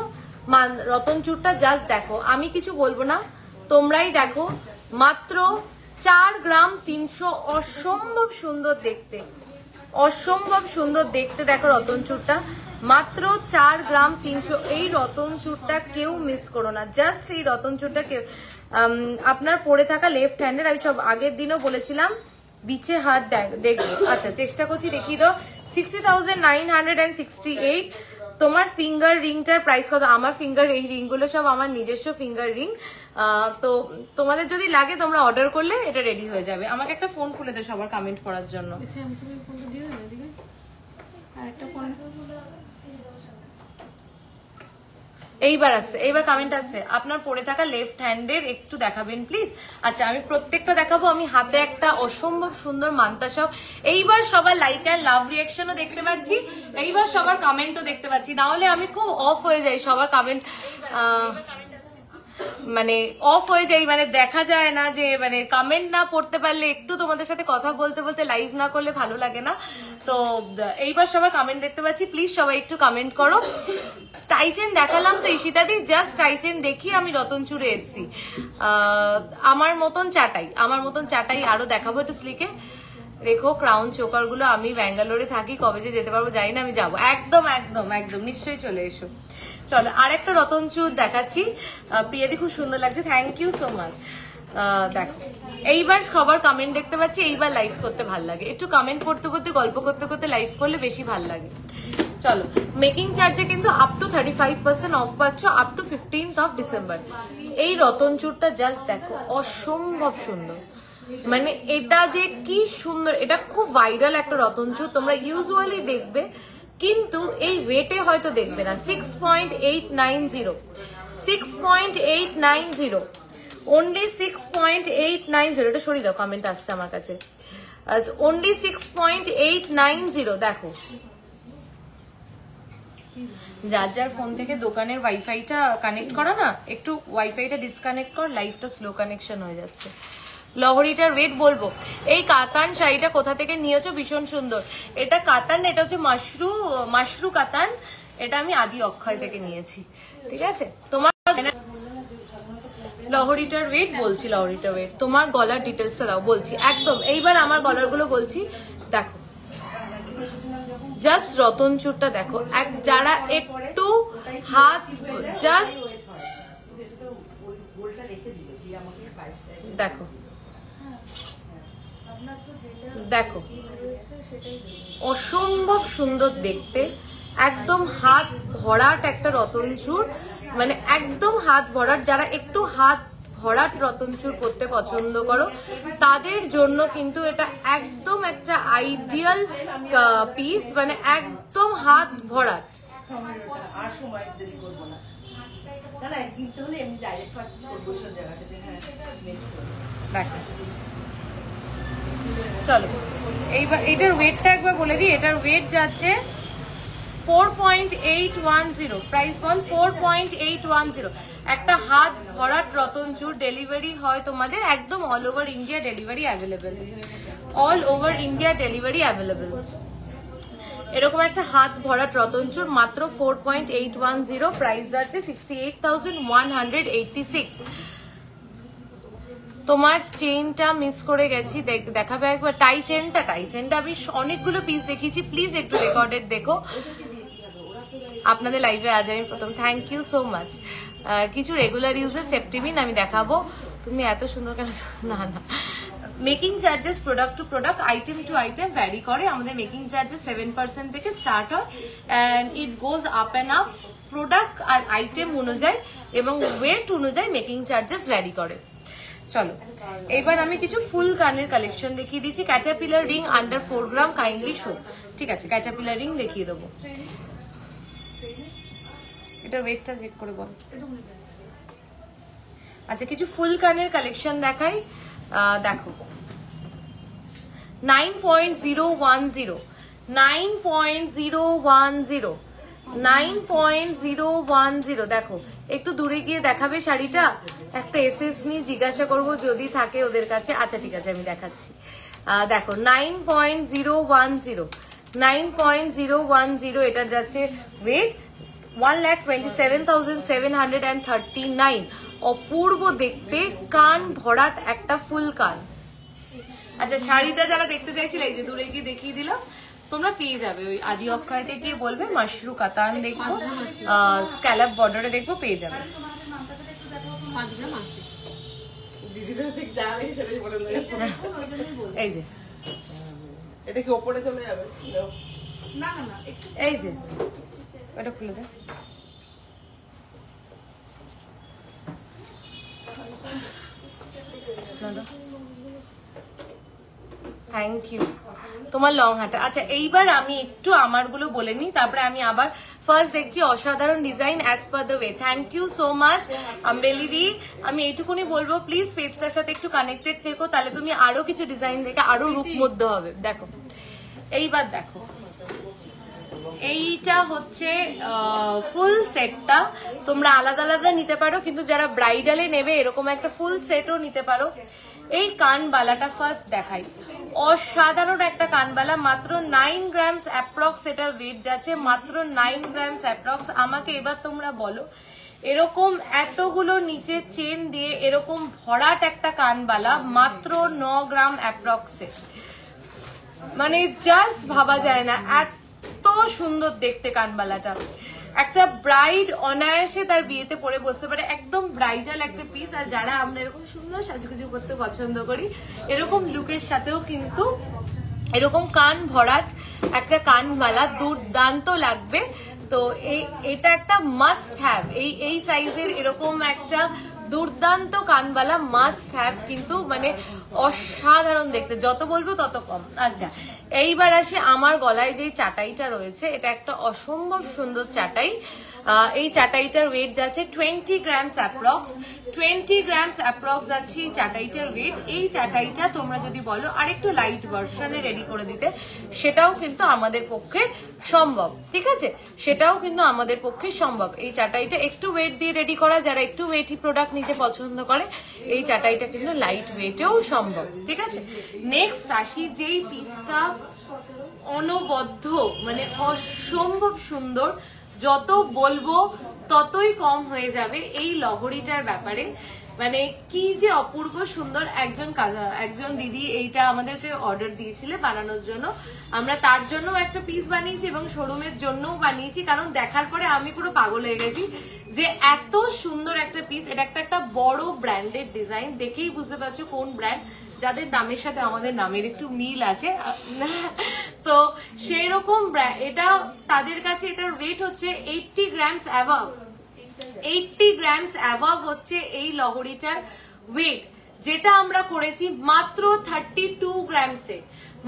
রতনচূড়টা জাস্ট দেখো, আমি কিছু বলবো না, তোমরাই দেখো। মাত্র 4 গ্রাম 300, অসম্ভব সুন্দর দেখতে, অসম্ভব সুন্দর দেখতে। দেখো রতনচূড়টা মাত্র 4 গ্রাম 300। এই রতনচূড়টা কেউ মিস করো না, জাস্ট এই রতনচূড়টা কেউ। আপনার পরে থাকা লেফট হ্যান্ডের, আমি সব আগের দিনও বলেছিলাম বিচে হাত দেখবো। আচ্ছা চেষ্টা করছি, দেখিয়ে দাও। 60,968। তোমার ফিঙ্গার রিংটার প্রাইস কত? আমার ফিঙ্গার এই রিংগুলো সব আমার নিজস্ব ফিঙ্গার রিং। তো তোমাদের যদি লাগে তোমরা অর্ডার করলে এটা রেডি হয়ে যাবে। আমাকে একটা ফোন খুলে দে সবার কমেন্ট করার জন্য। এইবার আসছে, এইবার কমেন্ট আসছে। আপনার পরে থাকা লেফট হ্যান্ডের একটু দেখাবেন প্লিজ। আচ্ছা আমি প্রত্যেকটা দেখাবো। আমি হাতে একটা অসম্ভব সুন্দর মান্তাসাও। এইবার সবার লাইক অ্যান্ড লাভ রিয়াকশনও দেখতে পাচ্ছি, এইবার সবার কমেন্টও দেখতে পাচ্ছি। না হলে আমি খুব অফ হয়ে যাই, সবার কমেন্ট মানে অফ হয়ে যাই, মানে দেখা যায় না যে মানে কমেন্ট না পড়তে পারলে, একটু তোমাদের সাথে কথা বলতে বলতে লাইভ না করলে ভালো লাগে না। তো এইবার সবার কমেন্ট দেখতে পাচ্ছি, প্লিজ সবাই একটু কমেন্ট করো। টাইচেন দেখালাম তো ঈশিতাদি, জাস্ট টাইচেন দেখি আমি রতনচূড়ে এসছি। আমার মতন চাটাই আরো দেখাবো, একটু স্লিকে রেখো ক্রাউন চোকার গুলো। আমি ব্যাঙ্গালোরে থাকি, কবে যে যেতে পারবো জানি না, আমি যাবো একদম একদম একদম, নিশ্চয়ই চলে এসো। চলো আর একটা রতনচূড় দেখাচ্ছি। প্রিয়াদি খুব সুন্দর লাগছে, থ্যাংক ইউ সো মাচ। দেখো এইবার সবার কমেন্ট দেখতে পাচ্ছি, এইবার লাইভ করতে ভাল লাগে। একটু কমেন্ট পড়তে পড়তে গল্প করতে করতে লাইভ করলে বেশি ভাল লাগে। চলো মেকিং চার্জে কিন্তু আপ টু 35% অফ পাচ্ছ, up to 15th of December। এই রতনচূড়টা জাস্ট দেখো, অসম্ভব সুন্দর। মানে এটা যে কি সুন্দর, এটা খুব ভাইরাল একটা রতনচূড়, তোমরা ইউজুয়ালি দেখবে কিন্তু এই ওয়েটে হয়তো দেখবে না। 6.890 6.890 অনলি 6.890। এটা সরিয়ে দাও, কমেন্ট আসছে আমার কাছে। অনলি 6.890। দেখো যার যার ফোন থেকে দোকানের ওয়াইফাইটা কানেক্ট করা না, একটু ওয়াইফাইটা ডিসকানেক্ট কর, লাইভটা স্লো কানেকশন হয়ে যাচ্ছে। লহরিটার ওয়েট বলবো। এই কাতান শাড়িটা কোথা থেকে নিয়েছো? ভীষণ সুন্দর। এটা কাতান, এটা হচ্ছে মাশরু কাতান। এটা আমি আদি অক্ষয় থেকে নিয়েছি, ঠিক আছে। তোমার লহরিটার ওয়েট বলছি, লহরিটার ওয়েট। তোমার গলার ডিটেলসটা দাও, বলছি একদম। এইবার আমার গলার গুলো বলছি, দেখো জাস্ট রতনচূড়টা দেখো। যারা একটু হাত জাস্ট দেখো, দেখো অসম্ভব সুন্দর দেখতে, একদম হাত ভরাট একটা রতনচূড়, মানে একদম হাত ভরাট। যারা একটু হাত ভরাট রতনচূড় করতে পছন্দ করো তাদের জন্য কিন্তু এটা একদম একটা আইডিয়াল পিস, মানে একদম হাত ভরাট। চলো এইবার এটার ওয়েটটা একবার বলে দিই। এটার ওয়েট যাচ্ছে 4.810 প্রাইস বল 4.810 একটা হাত ভরাট রতনচুর ডেলিভারি হয় তোমাদের একদম all over India delivery available all over India delivery available এরকম একটা হাত ভরাট রতনচুর মাত্র 4.810 প্রাইস আছে 68,186 তোমার চেইনটা মিস করে গেছি দেখাবে একবার টাই চেনটা আমি অনেকগুলো পিস দেখিয়েছি প্লিজ একটু রেকর্ডেড দেখো আপনাদের লাইভে আজ আমি প্রথম থ্যাংক ইউ সো মাচ কিছু রেগুলার ইউজের সেপ্টিমিন আমি দেখাবো তুমি এত সুন্দর কেন না making charges product to product item to item vary করে আমাদের মেকিং চার্জেস 7% থেকে স্টার্ট হয় and it goes up and up product আর আইটেম অনুযায়ী এবং ওয়েট অনুযায়ী মেকিং চার্জেস ভ্যারি করে চলো এবার আমি কিছু ফুল কানের কালেকশন দেখিয়ে দিচ্ছি ক্যাটারপিলার রিং আন্ডার 4 গ্রাম কাইন্ডলি শো ঠিক আছে ক্যাটারপিলার রিং দেখিয়ে দেবো এটার ওয়েটটা চেক করে বল আচ্ছা কিছু ফুল কানের কালেকশন দেখাই দেখো 9.010 দেখো একটু দূরে গিয়ে দেখাবে শাড়িটা একটা এসএস নিয়ে জিজ্ঞাসা করবো যদি থাকে ওদের কাছে আচ্ছা ঠিক আছে আমি দেখাচ্ছি দেখো 9.010 এটার যাচ্ছে ওয়েট 1,27,739 অপূর্ব দেখতে কান ভরাট একটা ফুল কান আচ্ছা শাড়িটা যারা দেখতে চাইছিল এই যে দূরে গিয়ে দেখিয়ে দিলাম তোমরা পেয়ে যাবে ওই আদি অক্ষয়তে গিয়ে বলবে মাশরু কাতান দেখবো স্ক্যালপ বর্ডারে দেখবো পেয়ে যাবে এই যে এটা কি উপরে চলে যাবে না এই যে এটা খুলে দে থ্যাংক ইউ তোমার লং হাটা আচ্ছা এইবার আমি একটু আমারগুলো বলে নিই তারপরে আমি আবার ফার্স্ট দেখছি অসাধারণ design as per the way thank you so much Ambeli di আমি এইটুকুনি বলবো প্লিজ পেজটার সাথে একটু কানেক্টেড থেকো তাহলে তুমি আরো কিছু ডিজাইন দেখে আরো রূপ মধ্যে হবে দেখো এইবার দেখো এইটা হচ্ছে ফুল সেটটা তোমরা আলাদা আলাদা নিতে পারো কিন্তু যারা ব্রাইডালে নেবে এরকম একটা ফুল সেটও নিতে পারো এই কানবালাটা ফার্স্ট দেখাই অসাধারণ একটা কানবালা মাত্র 9 গ্রামস অ্যাপ্রক্স এটার ওয়েট যাচ্ছে মাত্র 9 গ্রামস অ্যাপ্রক্স আমাকে এবার তোমরা বলো এরকম এতগুলো নিচে চেন দিয়ে এরকম ভরাট একটা কানবালা মাত্র 9 গ্রাম অ্যাপ্রক্সে মানে জাস্ট ভাবা যায় না এত সুন্দর দেখতে কানবালাটা একটা ব্রাইড অনায়াসে তার বিয়েতে পরে বসতে পারে একদম ব্রাইডাল একটা পিস আর যারা আমরা এরকম সুন্দর সাজুগুজু করতে পছন্দ করি এরকম লুকের সাথেও কিন্তু এরকম কান ভরাট একটা কানবালা দুর্দান্ত লাগবে তো এটা একটা মাস্ট হ্যাভ এই সাইজের এরকম একটা দুর্দান্ত কানবালা মাস্ট হ্যাভ কিন্তু মানে অসাধারণ দেখতে যত বলবো তত কম আচ্ছা এইবার আসি আমার গলায় যে চাটাইটা রয়েছে এটা একটা অসম্ভব সুন্দর চাটাই এই চাটাইটার ওয়েট যাচ্ছে 20 গ্রামস অ্যাপ্রক্স 20 গ্রামস অ্যাপ্রক্স যাচ্ছে এই চাটাইটার ওয়েট এই চাটাইটা তোমরা যদি বলো আরেকটু লাইট ভার্সনে রেডি করে দিতে সেটাও কিন্তু আমাদের পক্ষে সম্ভব ঠিক আছে সেটাও কিন্তু আমাদের পক্ষে সম্ভব এই চাটাইটা একটু ওয়েট দিয়ে রেডি করা যারা একটু ওয়েটি প্রোডাক্ট নিতে পছন্দ করে এই চাটাইটা কিন্তু লাইট ওয়েটেও সম্ভব ঠিক আছে নেক্সট আসি যেই পিসটা অনবদ্য মানে অসম্ভব সুন্দর যত বলবো ততই কম হয়ে যাবে এই লহরীটার ব্যাপারে মানে কি যে অপূর্ব সুন্দর একজন দিদি এইটা আমাদেরকে অর্ডার দিয়েছিলে বানানোর জন্য আমরা তার জন্য একটা পিস বানিয়েছি এবং শোরুমের জন্যও বানিয়েছি কারণ দেখার পরে আমি পুরো পাগল হয়ে গেছি যে এত সুন্দর একটা পিস এটা একটা বড় ব্র্যান্ডেড ডিজাইন দেখেই বুঝতে পারছো কোন ব্র্যান্ড যাদের নামের সাথে আমাদের নামের একটু মিল আছে তো সেই রকম এটা তাদের কাছে এটার ওয়েট হচ্ছে 80 গ্রামস অ্যাবাভ 80 গ্রামস অ্যাবাভ হচ্ছে এই লহরীটার ওয়েট যেটা আমরা করেছি মাত্র 32 গ্রামসে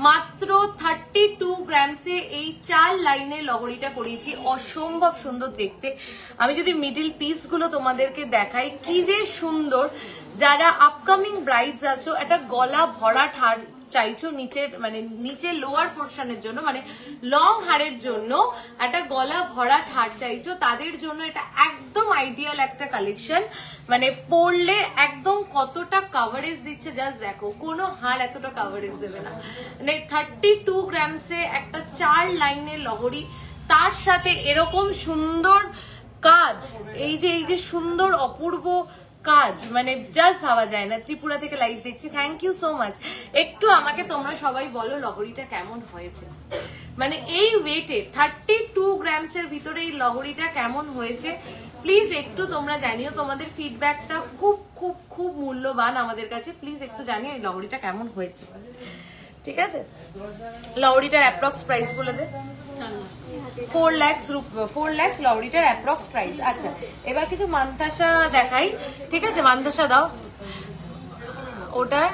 মাত্র 32 গ্রামসে এই 4 লাইনের লহরীটা করিয়েছি অসম্ভব সুন্দর দেখতে আমি যদি মিডল পিস গুলো তোমাদেরকে দেখাই কি যে সুন্দর যারা আপকামিং ব্রাইডস আছো একটা গলা ভরাট চাইছো নিচের মানে নিচের লোয়ার পোর্শনের জন্য, মানে লং হারের জন্য একটা গলা ভরা হার চাইছো, তাদের জন্য এটা একদম আইডিয়াল একটা কালেকশন। মানে পরলে একদম কতটা কাভারেজ দিচ্ছে জাস্ট দেখো, কোনো হার এতটা কাভারেজ দেবে না। মানে 32 গ্রামসে একটা 4 লাইনের লহরি, তার সাথে এরকম সুন্দর কাজ, এই যে সুন্দর অপূর্ব কাজ, মানে জাস্ট ভাবা যায় না। ত্রিপুরা থেকে লাইভ দেখছি, থ্যাংক ইউ সো মাচ। একটু আমাকে তোমরা সবাই বলো লহরিটা কেমন হয়েছে, মানে এই ওয়েটে 32 গ্রামসের ভিতরে এই লহরিটা কেমন হয়েছে প্লিজ একটু তোমরা জানিও। তোমাদের ফিডব্যাকটা খুব খুব খুব মূল্যবান আমাদের কাছে, প্লিজ একটু জানিও এই লহরিটা কেমন হয়েছে, ঠিক আছে? লহরিটার অ্যাপ্রক্স প্রাইস বলে দে। 4 লাখ লহরিটার অ্যাপ্রক্স প্রাইস। আচ্ছা, এবার কিছু মান্তাসা দেখাই, ঠিক আছে? মান্তাসা দাও, ওটার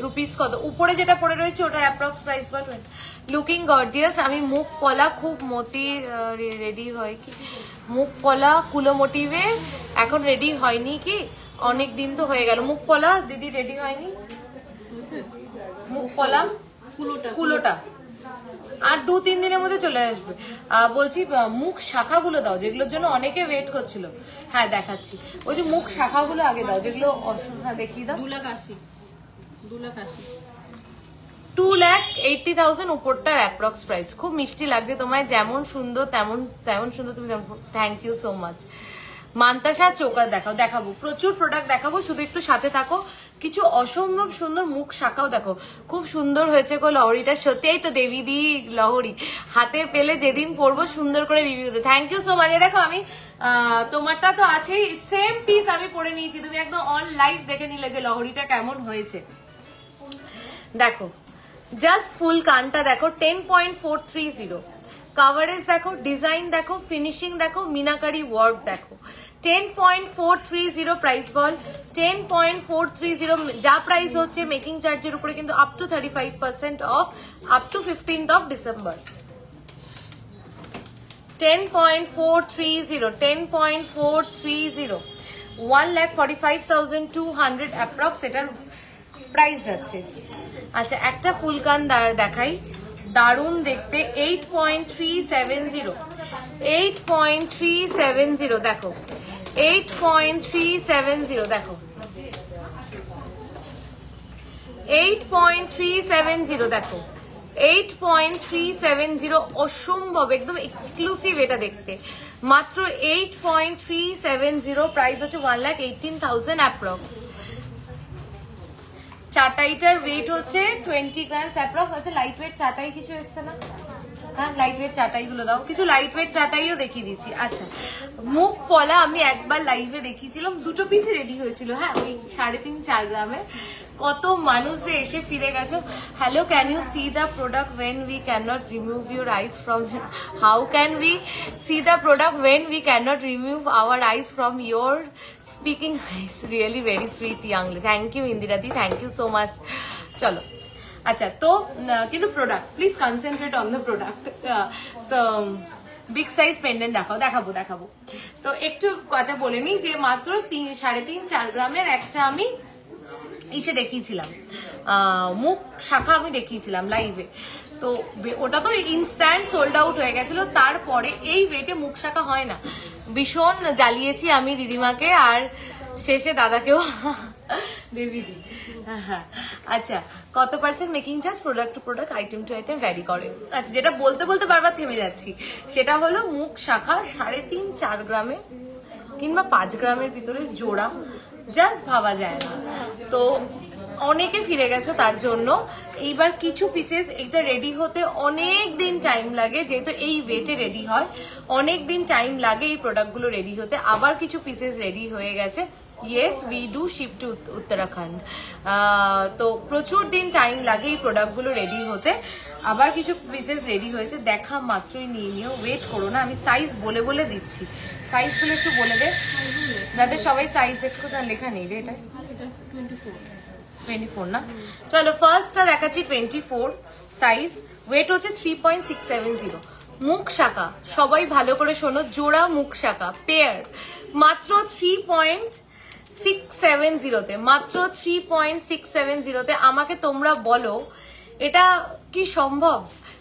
রুপিস কত? উপরে যেটা পড়ে রয়েছে ওটার অ্যাপ্রক্স প্রাইস বলবেন। Looking gorgeous. আমি মুখ পলা খুব মতি রেডি হয় কি? মুখ পলা কুলো মোটিভে এখন রেডি হয়নি কি? অনেক দিন তো হয়ে গেল। মুখ পলা দিদি রেডি হয়নি, মুখ পলা কুলোটা আর 2-3 দিনের মধ্যে চলে আসবে। বলছি মুখ শাখাগুলো দাও, যেগুলোর জন্য অনেকে ওয়েট করছিল। হ্যাঁ দেখাচ্ছি, ওই যে মুখ শাখাগুলো আগে দাও, যেগুলো হ্যাঁ দেখিয়ে দাও। 2,80,000 উপরটার অ্যাপ্রক্স প্রাইস। খুব মিষ্টি লাগছে তোমায়, যেমন সুন্দর তেমন সুন্দর তুমি। Thank you so much. মান্তাসা চোকার দেখাবো, প্রচুর প্রোডাক্ট দেখাবো, শুধু একটু সাথে থাকো। কিছু অসম্ভব সুন্দর মুখ শাখাও দেখো, খুব সুন্দর হয়েছে গো লহরিটা, সত্যি। এই তো দেবীদি লহরি হাতে পেলে যেদিন পরবো সুন্দর করে রিভিউ দে। Thank you so much. দেখো আমি তোমারটা তো আছেই, সেম পিস আমি পরে নিয়েছি, তুমি একদম অন লাইভ দেখে নিলে যে লহরিটা কেমন হয়েছে। দেখো জাস্ট ফুল কানটা দেখো, 10.430 কাভারেজ দেখো, ডিজাইন দেখো, ফিনিশিং দেখো, মিনাকারি ওয়ার্ক দেখো। 10.430 প্রাইস বল, 10.430 যা প্রাইস হচ্ছে মেকিং চার্জের উপরে কিন্তু up to 35% of, up to 15th of December। 10.430 1,45,200 approx এটার প্রাইস যাচ্ছে। আচ্ছা, একটা ফুল কান দেখাই, দারুণ দেখতে। 8.370 দেখো, 8.370 দেখো, 8.370 দেখো, 8.370 অসম্ভব একদম এক্সক্লুসিভ এটা দেখতে। মাত্র 8.370 প্রাইস হচ্ছে 1,18,000 অ্যাপ্রক্স। চাটাইটার ওয়েট হচ্ছে 20 গ্রামস অ্যাপ্রক্স। আচ্ছা, লাইট ওয়েট চাটাই কিছু এসছে না? হ্যাঁ, লাইট ওয়েট চাটাই গুলো দাও, কিছু লাইট ওয়েট চাটাইও দেখিয়ে দিচ্ছি। আচ্ছা, মুখ পলা আমি একবার লাইভে দেখিয়েছিলাম, 2 পিসে রেডি হয়েছিল। হ্যাঁ, ওই 3.5-4 গ্রামে। কত মানুষ যে এসে ফিরে গেছো। Hello, can you see the product when we can not remove your eyes from? How can we see the product when we can not remove our eyes from your speaking eyes? Really very sweet young. Thank you ইন্দিরাদি, thank you so much. চলো, আচ্ছা, তো কিন্তু product please concentrate on the product. তো big size pendant দেখাবো। তো একটু কথা বলে নি যে মাত্র 3.5-4 গ্রামের একটা আমি ইসে দেখিয়েছিলাম, মুখ শাখা আমি দেখিয়েছিলাম লাইভে। তো ওটা তো ইনস্ট্যান্ট সোল্ড আউট হয়ে গেছিল। তারপরে এই ওয়েটে মুখ শাখা হয় না, ভীষণ জ্বালিয়েছি আমি দিদিমাকে, আর শেষে দাদাকেও। দেবীদি, হ্যাঁ। আচ্ছা, কত % making charge? Product to product, item to item vary করে। আচ্ছা, যেটা বলতে বারবার থেমে যাচ্ছি, সেটা হলো মুখ শাখা 3.5-4 গ্রামে কিংবা 5 গ্রামের ভিতরে জোড়া, জাস্ট ভাবা যায় না। তো অনেকে ফিরে গেছো তার জন্য। এইবার কিছু পিসেস এটা রেডি হতে অনেক দিন টাইম লাগে, যেহেতু এই ওয়েটে রেডি হয়, অনেক দিন টাইম লাগে এই প্রোডাক্টগুলো রেডি হতে। আবার কিছু পিসেস রেডি হয়ে গেছে। Yes, we do ship to Uttarakhand. তো প্রচুর দিন টাইম লাগে এই প্রোডাক্টগুলো রেডি হতে। আবার কিছু পিসেস রেডি হয়েছে, দেখা মাত্রই নিয়ে নিও, ওয়েট করো না। আমি সাইজ বলে দিচ্ছি, সাইজগুলো একটু বলে দে, যাদের সবাই সাইজ একটু লেখা নেই রে। এটা 24 না? চলো, ফার্স্টটা দেখাচ্ছি 24 সাইজ, ওয়েট হচ্ছে 3.670। মুখ শাখা সবাই ভালো করে শোনো, জোড়া মুখ শাখা পেয়ার মাত্র 3.670 তে, মাত্র 3.670 তে। আমাকে তোমরা বলো এটা কি সম্ভব?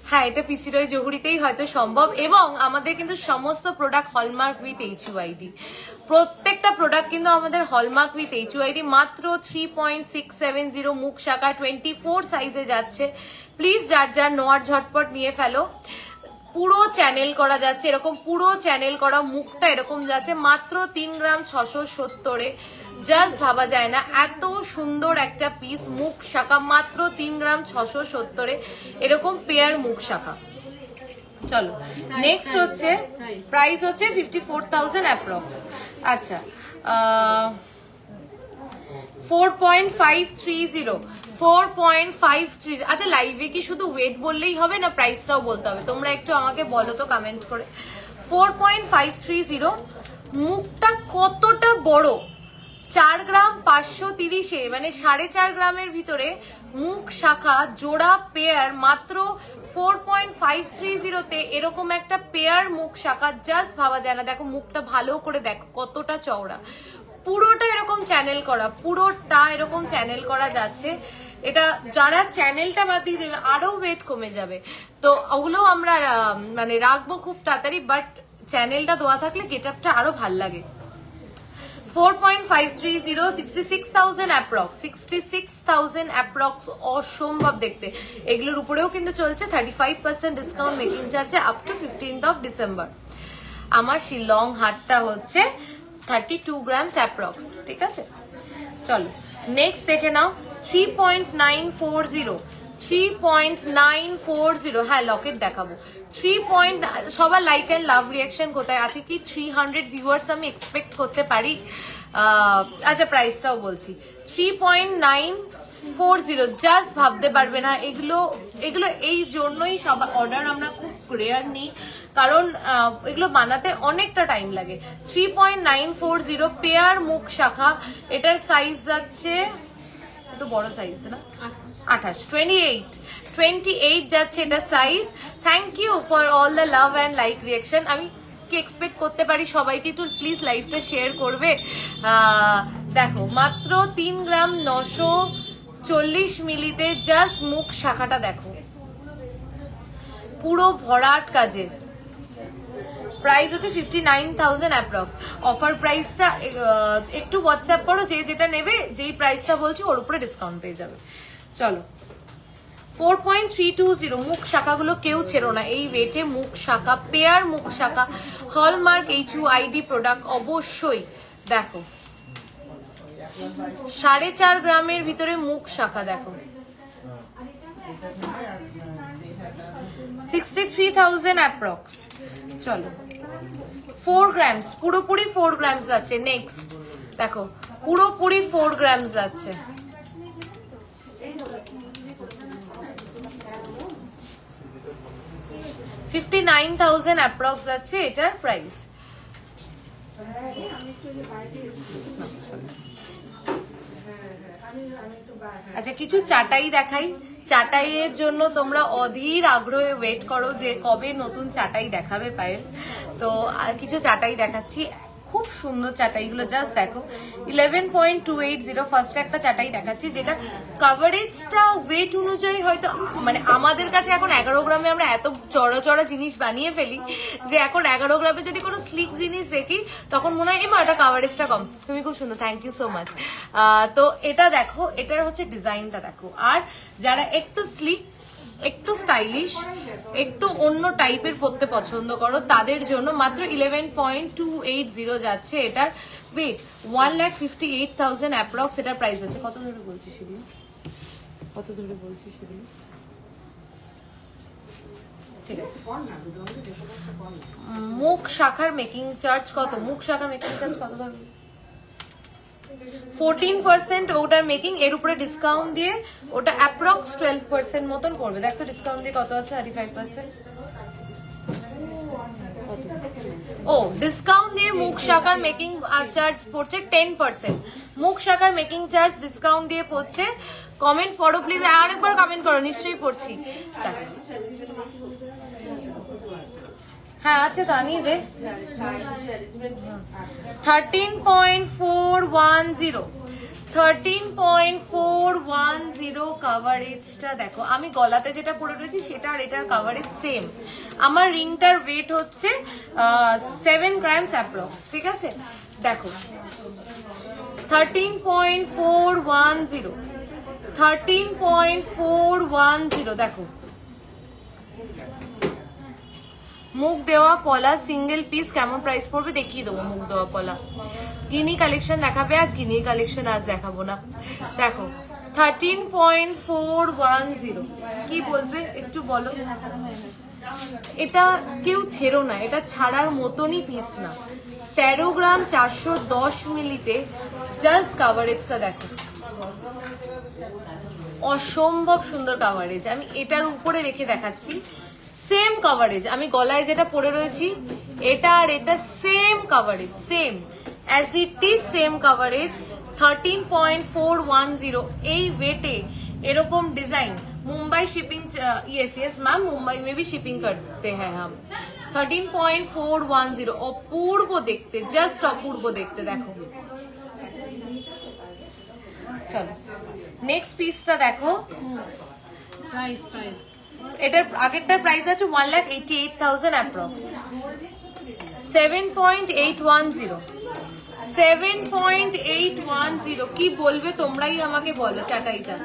হ্যাঁ, এটা পিসিরয় জহুরিতেই হয়তো সম্ভব। এবং আমাদের কিন্তু সমস্ত প্রোডাক্ট হলমার্ক উইথ HUID, প্রত্যেকটা প্রোডাক্ট কিন্তু আমাদের হলমার্ক উইথ HUID। মাত্র 3.670 মুখ শাখা 24 সাইজে যাচ্ছে। প্লিজ যার যার নোয়ার ঝটপট নিয়ে ফেলো। পুরো চ্যানেল করা যাচ্ছে, এরকম পুরো চ্যানেল করা মুখটা এরকম যাচ্ছে মাত্র 3 গ্রাম 670-এ। জাস্ট ভাবা যায় না এত সুন্দর একটা পিস মুখ শাখা, মাত্র 3 গ্রাম 670-এ এরকম পেয়ার মুখ শাখা। চলো নেক্সট হচ্ছে, প্রাইস হচ্ছে 54,000 অ্যাপ্রক্স। আচ্ছা 4.530। আচ্ছা লাইভে কি শুধু ওয়েট বললেই হবে না প্রাইসটাও বলতে হবে? তোমরা একটু আমাকে বলো তো কমেন্ট করে। 4.530 মুখটা কতটা বড়, 4 গ্রাম 530-এ, মানে 4.5 গ্রামের ভিতরে মুখ শাখা জোড়া পেয়ার মাত্র 4.530-তে এরকম একটা পেয়ার মুখ শাখা। জাস্ট ভাবা যায় না। দেখো মুখটা ভালো করে দেখো কতটা চওড়া, পুরোটা এরকম চ্যানেল করা, পুরোটা এরকম চ্যানেল করা যাচ্ছে। এটা যারা চ্যানেলটা বাদ দিয়ে দেবে আরো ওয়েট কমে যাবে, তো ওগুলো আমরা মানে রাখবো খুব তাড়াতাড়ি, বাট চ্যানেলটা দেওয়া থাকলে গেটআপটা আরো ভাল লাগে। 4.530, 66,000 অ্যাপ্রক্স, 66,000 অ্যাপ্রক্স, অসম্ভব দেখতে। এগুলোর উপরেও কিন্তু চলছে 35% ডিসকাউন্ট মেকিং চার্জে আপ টু 15th ডিসেম্বর। আমার শিলং হাটটা হচ্ছে 32 গ্রামস অ্যাপ্রক্স, ঠিক আছে? চলো নেক্সট দেখে নাও। 3.940, 3.940। হ্যাঁ লকেট দেখাবো। সবার লাইক এন্ড লাভ রিয়াকশন কোথায় আছে? কি 300 ভিউয়ার্স আমি এক্সপেক্ট করতে পারি? আচ্ছা প্রাইসটাও বলছি, 3.940। জাস্ট ভাবতে পারবে না। এগুলো এই জন্যই সব অর্ডার আমরা খুব রেয়ার নিই, কারণ এগুলো বানাতে অনেকটা টাইম লাগে। 3.940 পেয়ার মুখ শাখা। এটার সাইজ যাচ্ছে একটু বড় সাইজ না, 28, 28 যাচ্ছে এটা size. Thank you for all the love and like reaction. আমি কি এক্সপেক্ট করতে পারি? সবাইকে একটু প্লিজ লাইভটা শেয়ার করবে। দেখো মাত্র 3 গ্রাম 940 মিলিতে জাস্ট মুখ শাখাটা দেখো, পুরো ভরাট কাজের। প্রাইস হচ্ছে 59,000 অ্যাপ্রক্স। অফার প্রাইসটা একটু হোয়াটসঅ্যাপ করো, যে যেটা নেবে, যেই প্রাইসটা বলছি ওর উপরে ডিসকাউন্ট পেয়ে যাবে। চলো 4.320 মুখ শাখাগুলো কেউ ছেড়ো না। এই ওয়েটে মুখ শাখা, পেয়ার মুখ শাখা, হলমার্ক HUID প্রোডাক্ট অবশ্যই। দেখো 4.5 গ্রামের ভিতরে মুখ শাখা দেখো, 63,000 অ্যাপ্রক্স। চলো 4 গ্রামস, পুরোপুরি 4 গ্রামস আছে। নেক্সট দেখো পুরোপুরি 4 গ্রামস আছে। 59,000 অ্যাপ্রক্স আছে এটার প্রাইস। আচ্ছা কিছু চাটাই দেখাই। চাটাইয়ের জন্য তোমরা অধীর আগ্রহে ওয়েট করো যে কবে নতুন চাটাই দেখাবে পায়েল। তো কিছু চাটাই দেখাচ্ছি, খুব সুন্দর চাটাইগুলো। জাস্ট দেখো 11.280। ফার্স্ট একটা চাটাই দেখাচ্ছি যেটা কভারেজটা ওয়েট অনুযায়ী হয়তো, মানে আমাদের কাছে এখন 11 গ্রামে আমরা এত চড়া জিনিস বানিয়ে ফেলি যে এখন 11 গ্রামে যদি কোনো স্লিক জিনিস দেখি তখন মনে হয় এমা এটা কভারেজটা কম। তুমি খুব সুন্দর, থ্যাংক ইউ সো মাচ। তো এটা দেখো, এটার হচ্ছে ডিজাইনটা দেখো। আর যারা একটু স্লিক, একটু স্টাইলিশ, একটু অন্য টাইপের পরতে পছন্দ করো তাদের জন্য মাত্র 11.280 যাচ্ছে এটার ওয়েট। 1,58,000 অ্যাপ্রক্স এটার প্রাইস আছে। কত ধরে বলছি সেগুলো, কত ধরে বলছি সেগুলো? ঠিক আছে। মুখ শাখার মেকিং চার্জ কত? মুখ শাখার মেকিং চার্জ কত ধরবে? 14% ওটার মেকিং, এর উপরে ডিসকাউন্ট দিয়ে ওটা অ্যাপ্রক্স 12% মতন পড়বে। দেখো ডিসকাউন্ট দিয়ে কত আছে? 35%। ও ডিসকাউন্ট দিয়ে মুখ শাখার মেকিং চার্জ পড়ছে 10%। মুখ শাখার মেকিং চার্জ ডিসকাউন্ট দিয়ে পড়ছে। কমেন্ট পড়ো প্লিজ, আরেকবার কমেন্ট করো, নিশ্চয়ই পড়ছি। হ্যাঁ আছে তো, আনিয়ে দে। 13.410 13.410 কাভারেজটা দেখো। আমি গলাতে যেটা পরে রয়েছি সেটা আর এটার কাভারেজ সেম। আমার রিংটার ওয়েট হচ্ছে 7 গ্রামস অ্যাপ্রক্স, ঠিক আছে? দেখো 13.410 13.410 দেখো। মুখ দেওয়া পলা সিঙ্গেল পিস কেমন প্রাইস পড়বে দেখিয়ে দেবো। মুখ দেওয়া পলা গিনি কালেকশন দেখাবে আজ, গিনি কালেকশন আজ দেখাবো না। দেখো 13.410 কি বলবে একটু বলো। এটা কেউ ছেড়ো না, এটা ছাড়ার মতনই পিস না। 13 গ্রাম 410 মিলিতে জাস্ট কাভারেজটা দেখো, অসম্ভব সুন্দর কাভারেজ। আমি এটার উপরে রেখে দেখাচ্ছি, সেম কাভারেজ। আমি গলায় যেটা পরে রয়েছি এটা আর এটা same coverage, same as it is same coverage. 13.410 এই ওয়েটে এরকম design Mumbai shipping, yes yes ma'am Mumbai में भी शिपिंग करते हैं हम। 13.410 অপূর্ব দেখতে, জাস্ট অপূর্ব দেখতে দেখো। চলো নেক্সট পিসটা দেখো। প্রাইস এটার আগেরটার প্রাইস আছে 1,88,000 অ্যাপ্রক্স। 7.810 7.810 কি বলবে তোমরাই আমাকে বলো। চাটাইটা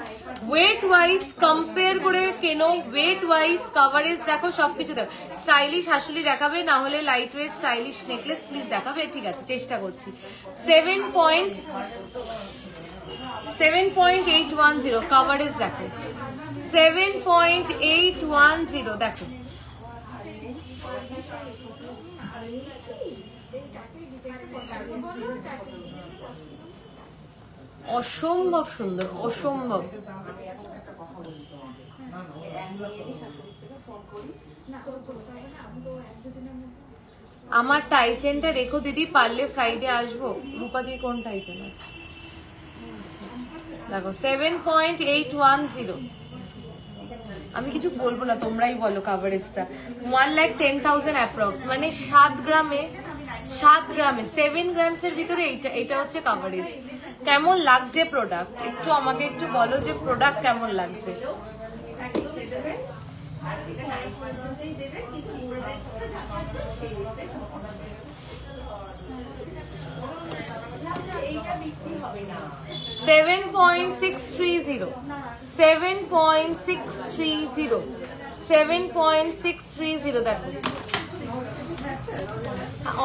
ওয়েট ওয়াইজ কম্পেয়ার করে কেন, ওয়েট ওয়াইজ কাভারেজ দেখো, সবকিছু দেখো। স্টাইলিশ হাসুলি দেখাবে, না হলে light weight stylish necklace please দেখাবে, ঠিক আছে চেষ্টা করছি। 7.810 কাভারেজ দেখো, 7.810 দেখো। অসম্ভব সুন্দর, অসম্ভব। আমার টাইচেনটা রেখো দিদি, পারলে ফ্রাইডে আসবো। রূপাদি কোন টাইচেন আছে দেখো 7.810। আমি কিছু বলবো না, তোমরাই বলো কাভারেজটা। 1,10,000 অ্যাপ্রক্স, মানে 7 গ্রামে 7 গ্রামস এর ভিতরে এটা হচ্ছে কাভারেজ। কেমন লাগছে প্রোডাক্ট একটু আমাকে একটু বলো যে প্রোডাক্ট কেমন লাগছে। $7.630 দেখো।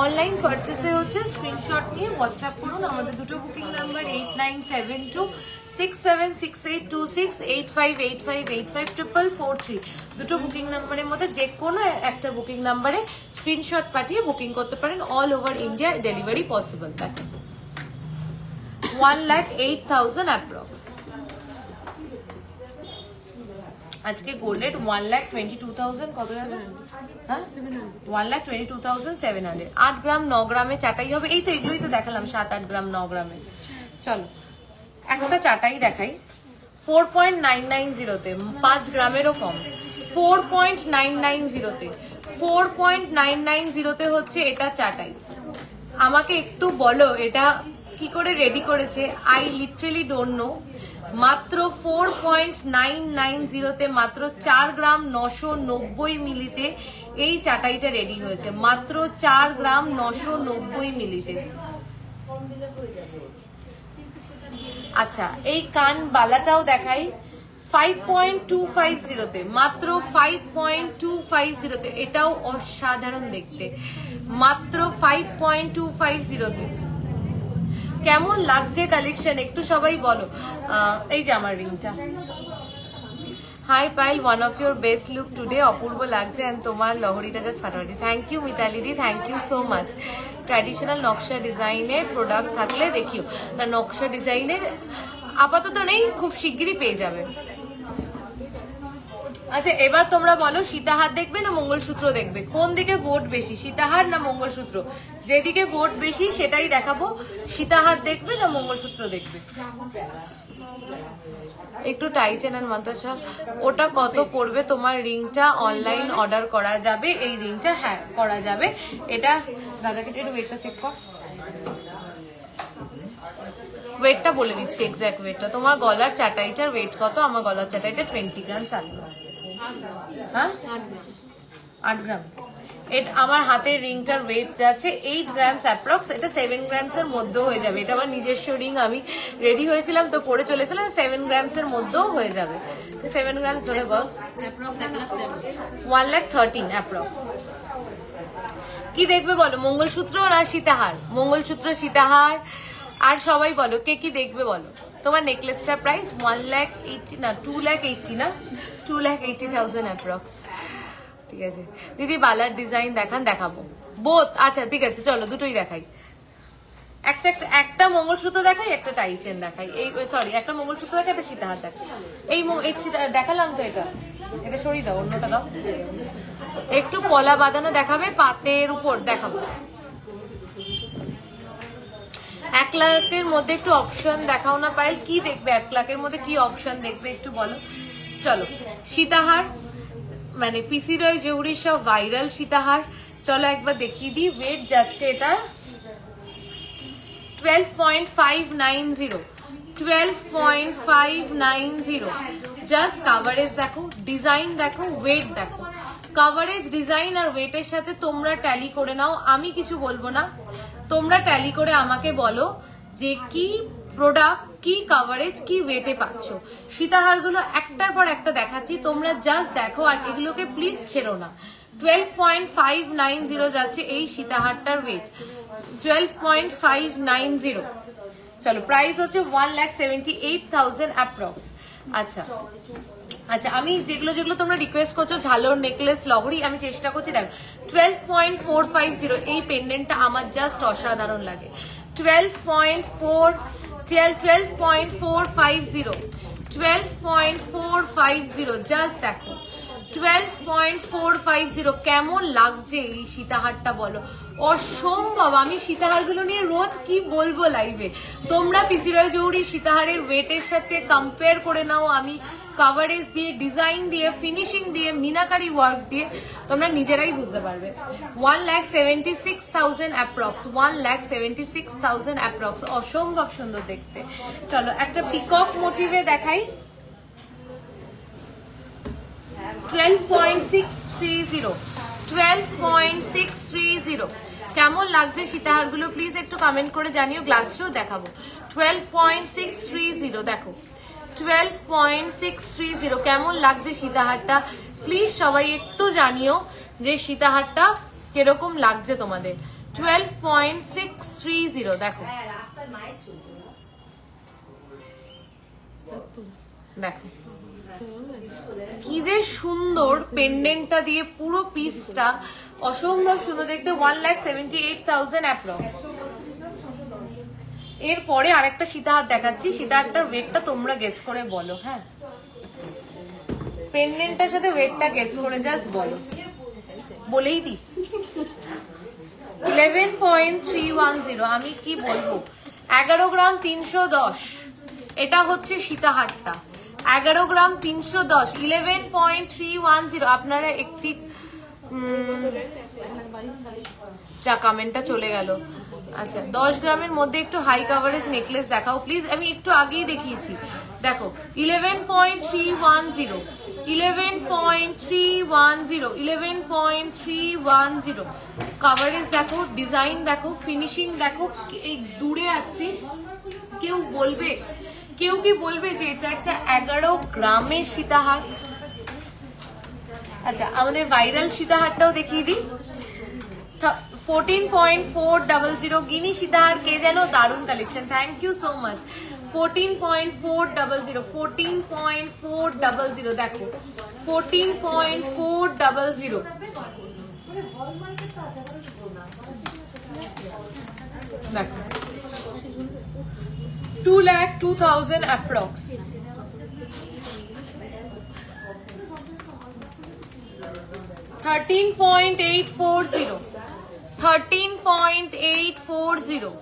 অনলাইন পারচেসে হচ্ছে স্ক্রিনশট নিয়ে হোয়াটসঅ্যাপ করুন। আমাদের দুটো বুকিং নাম্বার 8972676826, 8585854443 দুটো বুকিং নাম্বারের মধ্যে যে কোনো একটা বুকিং নাম্বারে স্ক্রিনশট পাঠিয়ে বুকিং করতে পারেন। All over India delivery possible. দেখো 1,08,000 অ্যাপ্রক্স। আজকে গোল্ডের 1,22,000 কত যাবে? হ্যাঁ 1,22,700। 8 গ্রাম 9 গ্রামে চাটাই হবে। এই তো এগুলোই তো দেখালাম, 7-8 গ্রাম 9 গ্রামে। চলো একটা চাটাই দেখাই 4.990-তে, 5 গ্রামেরও কম। 4.990-তে 4.990-তে হচ্ছে এটা চাটাই। আমাকে একটু বলো এটা কি করে রেডি করেছে, আই লিটারালি ডোন্ট নো। মাত্র 4.990-তে মাত্র 4 গ্রাম 990 মিলিতে এই চাটাইটা রেডি হয়েছে, মাত্র 4 গ্রাম 990 মিলিতে। আচ্ছা এই কান বালাটাও দেখাই 5.250-তে, মাত্র 5.250-তে। এটাও অসাধারণ দেখতে, মাত্র 5.250-তে। কেমন লাগছে কালেকশন একটু সবাই বলো। এই যে আমার রিংটা। Hi Payel, one of your best look today, অপূর্ব লাগছে এন্ড তোমার লহরিটা জাস্ট ফাটাফাটি। Thank you Mitali di, thank you so much. Traditional নকশা ডিজাইনের প্রোডাক্ট থাকলে দেখিও না। নকশা ডিজাইনের আপাতত নেই, খুব শিগগিরই পেয়ে যাবে। আচ্ছা এবার তোমরা বলো সীতাহার দেখবে না মঙ্গলসূত্র দেখবে, কোন দিকে ভোট বেশি, সীতাহার না মঙ্গলসূত্র? যেদিকে ভোট বেশি সেটাই দেখাবো। সীতাহার দেখবে না মঙ্গলসূত্র দেখবে? একটু টাইচেন এন্ড মান্তাসা, ওটা কত পড়বে? তোমার রিংটা অনলাইন অর্ডার করা যাবে? এই রিংটা হ্যাঁ করা যাবে। এটা দাদাকে একটু ওয়েটটা চেক কর, ওয়েটটা বলে দিচ্ছি, এক্স্যাক্ট ওয়েটটা। তোমার গলার চাটাইটার ওয়েট কত? আমার গলার চাটাইটা 20 গ্রাম চালু আছে। হ্যাঁ 8 গ্রাম। এটা আমার হাতের রিংটার ওয়েট যাচ্ছে 8 গ্রামস অ্যাপ্রক্স। এটা 7 গ্রামস এর মধ্যেও হয়ে যাবে। এটা আমার নিজস্ব রিং, আমি রেডি হয়েছিলাম তো পরে চলেছিলাম। 7 গ্রামস এর মধ্যেও হয়ে যাবে। 7 গ্রামস ধরে বক্স 1,13,000 অ্যাপ্রক্স। কি দেখবে বলো, মঙ্গলসূত্র না সীতাহার? মঙ্গলসূত্র, সীতাহার। আর সবাই বলো কে কি দেখবে বলো। তোমার নেকলেসটার প্রাইস 1,80,000 না 2,80,000 না 2,80,000 অ্যাপ্রক্স। ঠিক আছে দিদি, বালার ডিজাইন দেখান। দেখাবো বোথ। আচ্ছা ঠিক আছে চলো দুটোই দেখাই। একটা মঙ্গলসূত্র দেখাই, একটা টাইচেন দেখাই। এই সরি, একটা মঙ্গলসূত্র দেখাই, একটা সীতাহার দেখাই। এই দেখালাম তো, এটা সরিয়ে দাও, অন্যটা দাও। একটু পলা বাঁধানো দেখাবে, পাতের উপর দেখাবো। 1 লাখের মধ্যে একটু অপশন দেখাও না পাইল। কি দেখবে 1 লাখের মধ্যে, কি অপশন দেখবে একটু বলো। চলো সীতাহার, মানে পিসি রয় জহুরির সব ভাইরাল সীতাহার। চলো একবার দেখিয়ে দিই। ওয়েট যাচ্ছে এটা 12.590, 12.590। জাস্ট কাভারেজ দেখো, ডিজাইন দেখো, ওয়েট দেখো। কাভারেজ, ডিজাইন আর ওয়েটের সাথে তোমরা ট্যালি করে নাও। আমি কিছু বলবো না, তোমরা ট্যালি করে আমাকে বলো যে কি প্রোডাক্ট, কি কাভারেজ, কি ওয়েটে পাচ্ছ। সীতাহারগুলো একটার পর একটা দেখাচ্ছি, তোমরা জাস্ট দেখো আর এগুলোকে প্লিজ ছেড়ো না। 12.590 যাচ্ছে এই সীতাহারটার ওয়েট, 12.590। চলো প্রাইস হচ্ছে 1,78,000 অ্যাপ্রক্স। আচ্ছা আচ্ছা, আমি যেগুলো যেগুলো তোমরা রিকোয়েস্ট করছো, ঝালর, নেকলেস, লহরি, আমি চেষ্টা করছি। দেখো 12.450, এই পেন্ডেন্টটা আমার জাস্ট অসাধারণ লাগে। 12.450, জাস্ট দেখো 12.450। কেমন লাগছে এই সীতাহারটা বলো, অসম্ভব। আমি সীতাহারগুলো নিয়ে রোজ কি বলবো লাইভে। তোমরা পিসি রয় জহুরি সীতাহারের ওয়েটের সাথে কম্পেয়ার করে নাও। আমি কাভারেজ দিয়ে, ডিজাইন দিয়ে, ফিনিশিং দিয়ে, মিনাকারি ওয়ার্ক দিয়ে তোমরা নিজেরাই বুঝতে পারবে। 1,76,000 অ্যাপ্রক্স, 1,76,000 অ্যাপ্রক্স। অসম্ভব সুন্দর দেখতে। চলো একটা পিকক মোটিভে দেখাই। 12.630, 12.630। কেমন লাগছে সীতাহারগুলো প্লিজ একটু কমেন্ট করে জানিও। গ্লাস শো দেখাবো। 12.630 দেখো, 12.630। কেমন লাগছে সীতাহারটা প্লিজ সবাই একটু জানিও যে সীতাহারটা কিরকম লাগছে তোমাদের। 12.630 দেখো, দেখো কি যে সুন্দর পেন্ডেন্টটা দিয়ে পুরো পিসটা, অসম্ভব সুন্দর দেখতে। 1,78,000 অ্যাপ্রক্স। এরপরে আরেকটা সীতাহার দেখাচ্ছি, সীতাহারটার ওয়েটটা তোমরা গেস করে বলো। হ্যাঁ পেন্ডেন্টটার সাথে ওয়েটটা গেস করে জাস্ট বলো, বলেই দি। 11.310। আমি কি বলবো, 11 গ্রাম 310। এটা হচ্ছে সীতাহারটা, 11 গ্রাম 310, 11.310। আপনারা একটি যা কমেন্টটা চলে গেল। আচ্ছা 10 গ্রামের মধ্যে একটু হাই কাভারেজ নেকলেস দেখাও প্লিজ। আমি একটু আগেই দেখিয়েছি, দেখো 11.310, 11.310, 11.310। কাভারেজ দেখো, ডিজাইন দেখো, ফিনিশিং দেখো। এই দূরে আসছি, কেউ কি বলবে যে এটা একটা 11 গ্রামের সীতাহার? আচ্ছা আমাদের ভাইরাল সীতাহারটাও দেখিয়ে দিই। 14.400 গিনি সীতাহার, কে যেন, দারুণ collection, thank you so much. 14.400, 14.400 দেখো, 14.400 দেখো, 2,02,000 approx. 13.840, 13.840,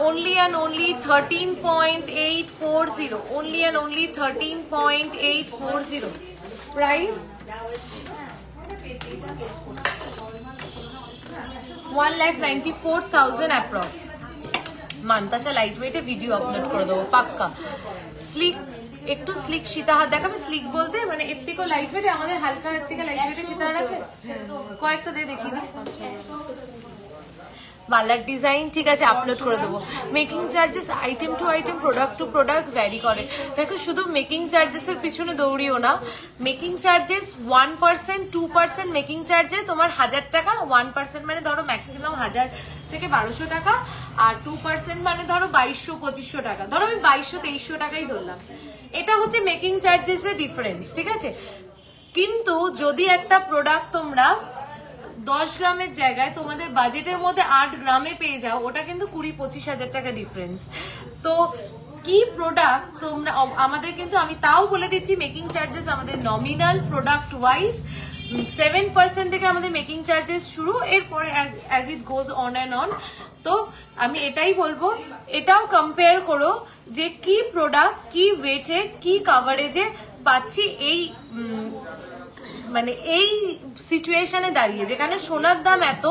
only and only 13.840, only and only 13.840. Price 1,94,000 approx. Mantasha light ওয়েটে ভিডিও আপলোড করে দেবো পাক্কা। স্লিক, একটু স্লিক সীতাহার দেখাবে। স্লিক বলতে মানে এর থেকেও লাইট ওয়েটে, আমাদের হালকা এর থেকে লাইট ওয়েটে সীতাহার আছে কয়েকটা দিয়ে দেখিয়ে দিই। পার্লার ডিজাইন ঠিক আছে আপলোড করে দেবো। Making charges item to item, product to product vary করে। দেখো শুধু মেকিং চার্জেসের পিছনে দৌড়িও না। মেকিং চার্জেস 1%, 2% মেকিং চার্জে তোমার 1000 টাকা। 1% মানে ধরো ম্যাক্সিমাম 1000 থেকে 1200 টাকা, আর 2% মানে ধরো 2200-2500 টাকা। ধরো আমি 2200-2300 টাকাই ধরলাম। এটা হচ্ছে মেকিং চার্জেসের ডিফারেন্স, ঠিক আছে। কিন্তু যদি একটা প্রোডাক্ট তোমরা 10 গ্রামের জায়গায় তোমাদের বাজেটের মধ্যে 8 গ্রামে পেয়ে যাও, ওটা কিন্তু 20-25 হাজার টাকা ডিফারেন্স। তো কি প্রোডাক্ট তোমরা আমাদের, কিন্তু আমি তাও বলে দিচ্ছি মেকিং চার্জেস আমাদের নমিনাল, প্রোডাক্ট ওয়াইজ 7% থেকে আমাদের মেকিং চার্জেস শুরু, এরপরে as it goes on and on. তো আমি এটাই বলবো, এটাও কম্পেয়ার করো যে কি প্রোডাক্ট কি ওয়েটে কি কাভারেজে পাচ্ছি এই মানে এই সিচুয়েশনে দাঁড়িয়ে, যেখানে সোনার দাম এত,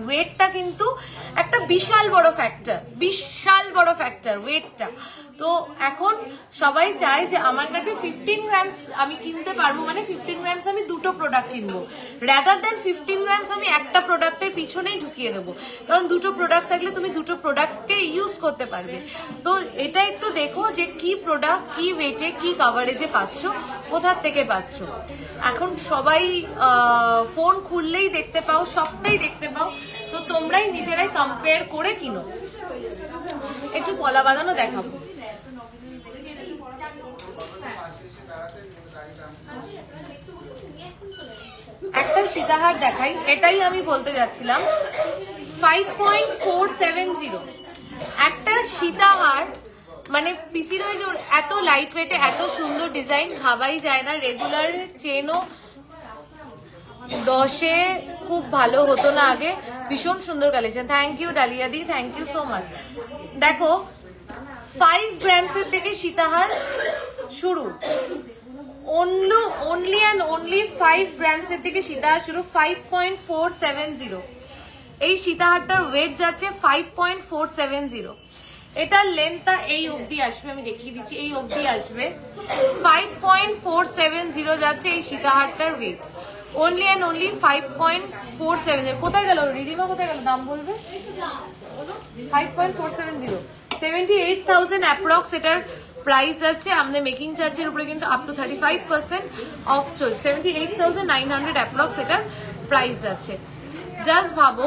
ওয়েটটা কিন্তু একটা বিশাল বড় ফ্যাক্টর ওয়েটটা। তো এখন সবাই চায় যে আমার কাছে 15 গ্রামস আমি কিনতে পারবো, মানে 15 গ্রামস আমি দুটো প্রোডাক্ট কিনবো, রাদার দেন 15 গ্রামস আমি একটা প্রোডাক্টের পিছনেই ঢুকিয়ে দেবো। কারণ দুটো প্রোডাক্ট থাকলে তুমি দুটো প্রোডাক্টকে ইউজ করতে পারবে। তো এটা একটু দেখো যে কি প্রোডাক্ট কি ওয়েটে কি কাভারেজে পাচ্ছ, কোথার থেকে পাচ্ছ। এখন সবাই ফোন খুললেই দেখতে পাও, সবটাই দেখতে পাও। তো তোমরাই নিজেরাই কম্পেয়ার করে কিনো। একটু পলা বাঁধানো দেখাবো। একটা সীতাহার দেখাই, এটাই আমি বলতে যাচ্ছিলাম। 5.470 একটা সীতাহার, মানে পিসি রয়েছে এত লাইট ওয়েটে, এত সুন্দর ডিজাইন, ভাবাই যায় না। রেগুলার চেনও 10-এ খুব ভালো হতো না আগে। ভীষণ সুন্দর কালেকশন। থ্যাংক ইউ ডালিয়া দি, থ্যাংক ইউ সো মাচ। দেখো 5 গ্রামসের থেকে সীতাহার শুরু, only and only 5 গ্রামসের থেকে সীতাহার শুরু। 5.470 এই সীতাহারটার ওয়েট যাচ্ছে 5.470। এটার লেন্থটা এই অবধি আসবে, আমি দেখিয়ে দিচ্ছি, এই অবধি আসবে। 5.470 যাচ্ছে এই সীতাহারটার ওয়েট। only and only 5.470। কোথায় গেল রিদিমা, কোথায় গেল, দাম বলবে। 5.470, 78,000 অ্যাপ্রক্স এটার প্রাইস আছে। আমাদের মেকিং চার্জের উপরে কিন্তু আপ টু 35% অফ চলছে। 78,900 অ্যাপ্রক্স এটার প্রাইস আছে। জাস্ট ভাবো,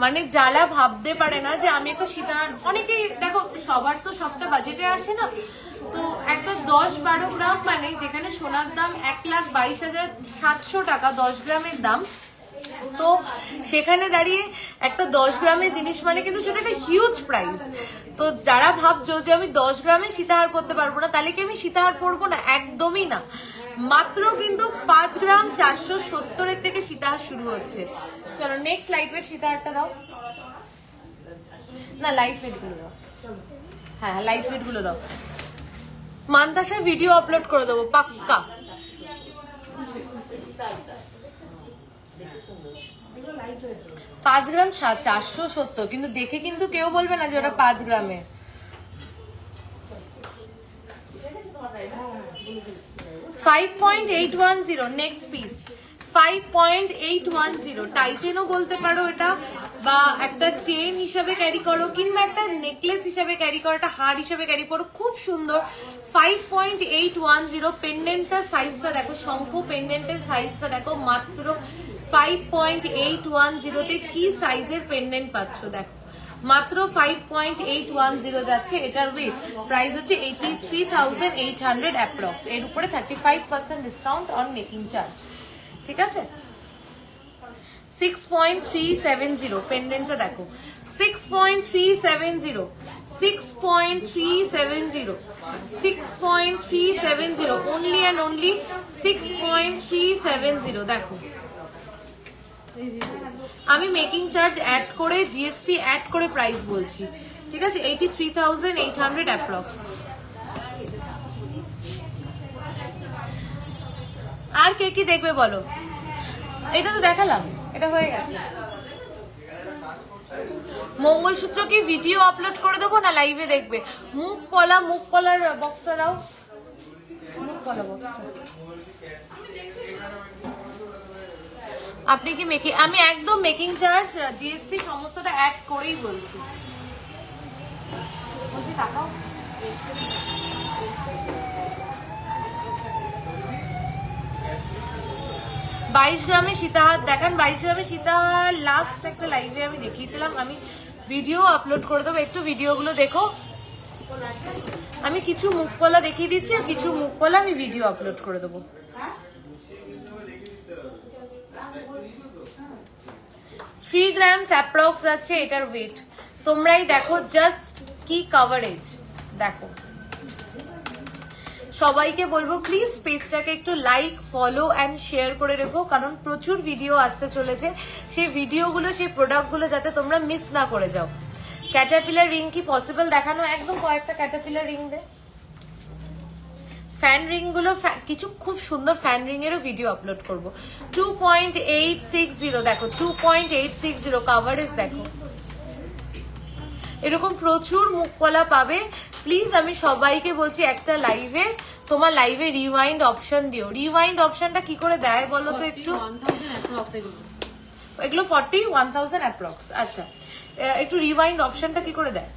মানে যারা ভাবতে পারে না যে আমি একটা সীতাহার, অনেকেই দেখো সবার তো সবটা বাজেটে আসে না। তো একটা 10-12 গ্রাম মানে যেখানে সোনার দাম 1,22,700 টাকা 10 গ্রামের দাম, তো সেখানে দাঁড়িয়ে একটা 10 গ্রামের জিনিস মানে কিন্তু সেটা একটা হিউজ প্রাইস। তো যারা ভাবছো যে আমি 10 গ্রামে সীতাহার পরতে পারবো না, তাহলে কি আমি সীতাহার পরবো না? একদমই না। মাত্র কিন্তু 5 গ্রাম 470 থেকে সীতাহার শুরু হচ্ছে। চলো নেক্সট লাইট ওয়েট সীতাহারটা দাও না, লাইট ওয়েট গুলো দাও। হ্যাঁ লাইট ওয়েট গুলো দাও। মান্তাসা ভিডিও আপলোড করে দেবো পাক্কা। 5 গ্রাম 470, কিন্তু দেখে কিন্তু কেউ বলবে না যে ওটা 5 গ্রামে। $5.810 নেক্সট পিস। 5.810 টাইচেনও বলতে পারো এটা, বা একটা চেন হিসাবে ক্যারি করো, কিংবা একটা নেকলেস হিসাবে ক্যারি করো, একটা হার হিসাবে ক্যারি করো, খুব সুন্দর। 5.810 পেন্ডেন্টটার সাইজটা দেখো, শঙ্খ পেন্ডেন্টের সাইজটা দেখো, মাত্র 5.810 তে কি সাইজের পেন্ডেন্ট পাচ্ছ দেখো। মাত্র 5.810 যাচ্ছে এটার ওয়েট। প্রাইস হচ্ছে 83,800 অ্যাপ্রক্স। এর উপরে 35% ডিসকাউন্ট অন মেকিং চার্জ, ঠিক আছে। 6.370 পেন্ডেন্টটা দেখো, 6.370, 6.370, 6.370, only and only 6.370 দেখো। আমি মেকিং চার্জ অ্যাড করে জিএসটি অ্যাড করে প্রাইস বলছি, ঠিক আছে? 83,800 অ্যাপ্রক্স। আর কে কি দেখবে বলো? এটা তো দেখালাম, এটা হয়ে গেছে। মঙ্গলসূত্র কি ভিডিও আপলোড করে দেবো না লাইভে দেখবে? মুখ পলার বক্সটা দাও, মুখ পলা বক্সটা। আপনি কি মেকিং, আমি একদম মেকিং চার্জ জিএসটি সমস্তটা অ্যাড করেই বলছি। বলছি টাকাও 22 গ্রামে সীতাহার দেখান। 22 গ্রামে সীতাহার লাস্ট একটা লাইভে আমি দেখিয়েছিলাম, আমি ভিডিও আপলোড করে দেবো, একটু ভিডিওগুলো দেখো। আমি কিছু মুখপলা দেখিয়ে দিচ্ছি আর কিছু মুখপলা আমি ভিডিও আপলোড করে দেবো। 3 গ্রামস অ্যাপ্রক্স যাচ্ছে এটার ওয়েট। তোমরাই দেখো জাস্ট কি কভারেজ দেখো। সবাইকে বলবো প্লিজ পেজটাকে একটু লাইক, ফলো অ্যান্ড শেয়ার করে রেখো, কারণ প্রচুর ভিডিও আসতে চলেছে। সেই ভিডিওগুলো, সেই প্রোডাক্টগুলো যাতে তোমরা মিস না করে যাও। ক্যাটারপিলার রিং কি পসিবল দেখানো? একদম কয়েকটা ক্যাটারপিলার রিং দে। ফ্যান রিং গুলো, কিছু খুব সুন্দর ফ্যান রিং এরও ভিডিও আপলোড করবো। 2.860 দেখো, 2.860 কভারেজ দেখো। এরকম প্রচুর মুখপলা পাবে। প্লিজ আমি সবাইকে বলছি একটা লাইভে, তোমার লাইভে রিওয়াইন্ড অপশন দিও। রিওয়াইন্ড অপশনটা কি করে দেয় বলো তো একটু? এগুলো 41,000 অ্যাপ্রক্স। আচ্ছা, একটু রিওয়াইন্ড অপশনটা কি করে দেয়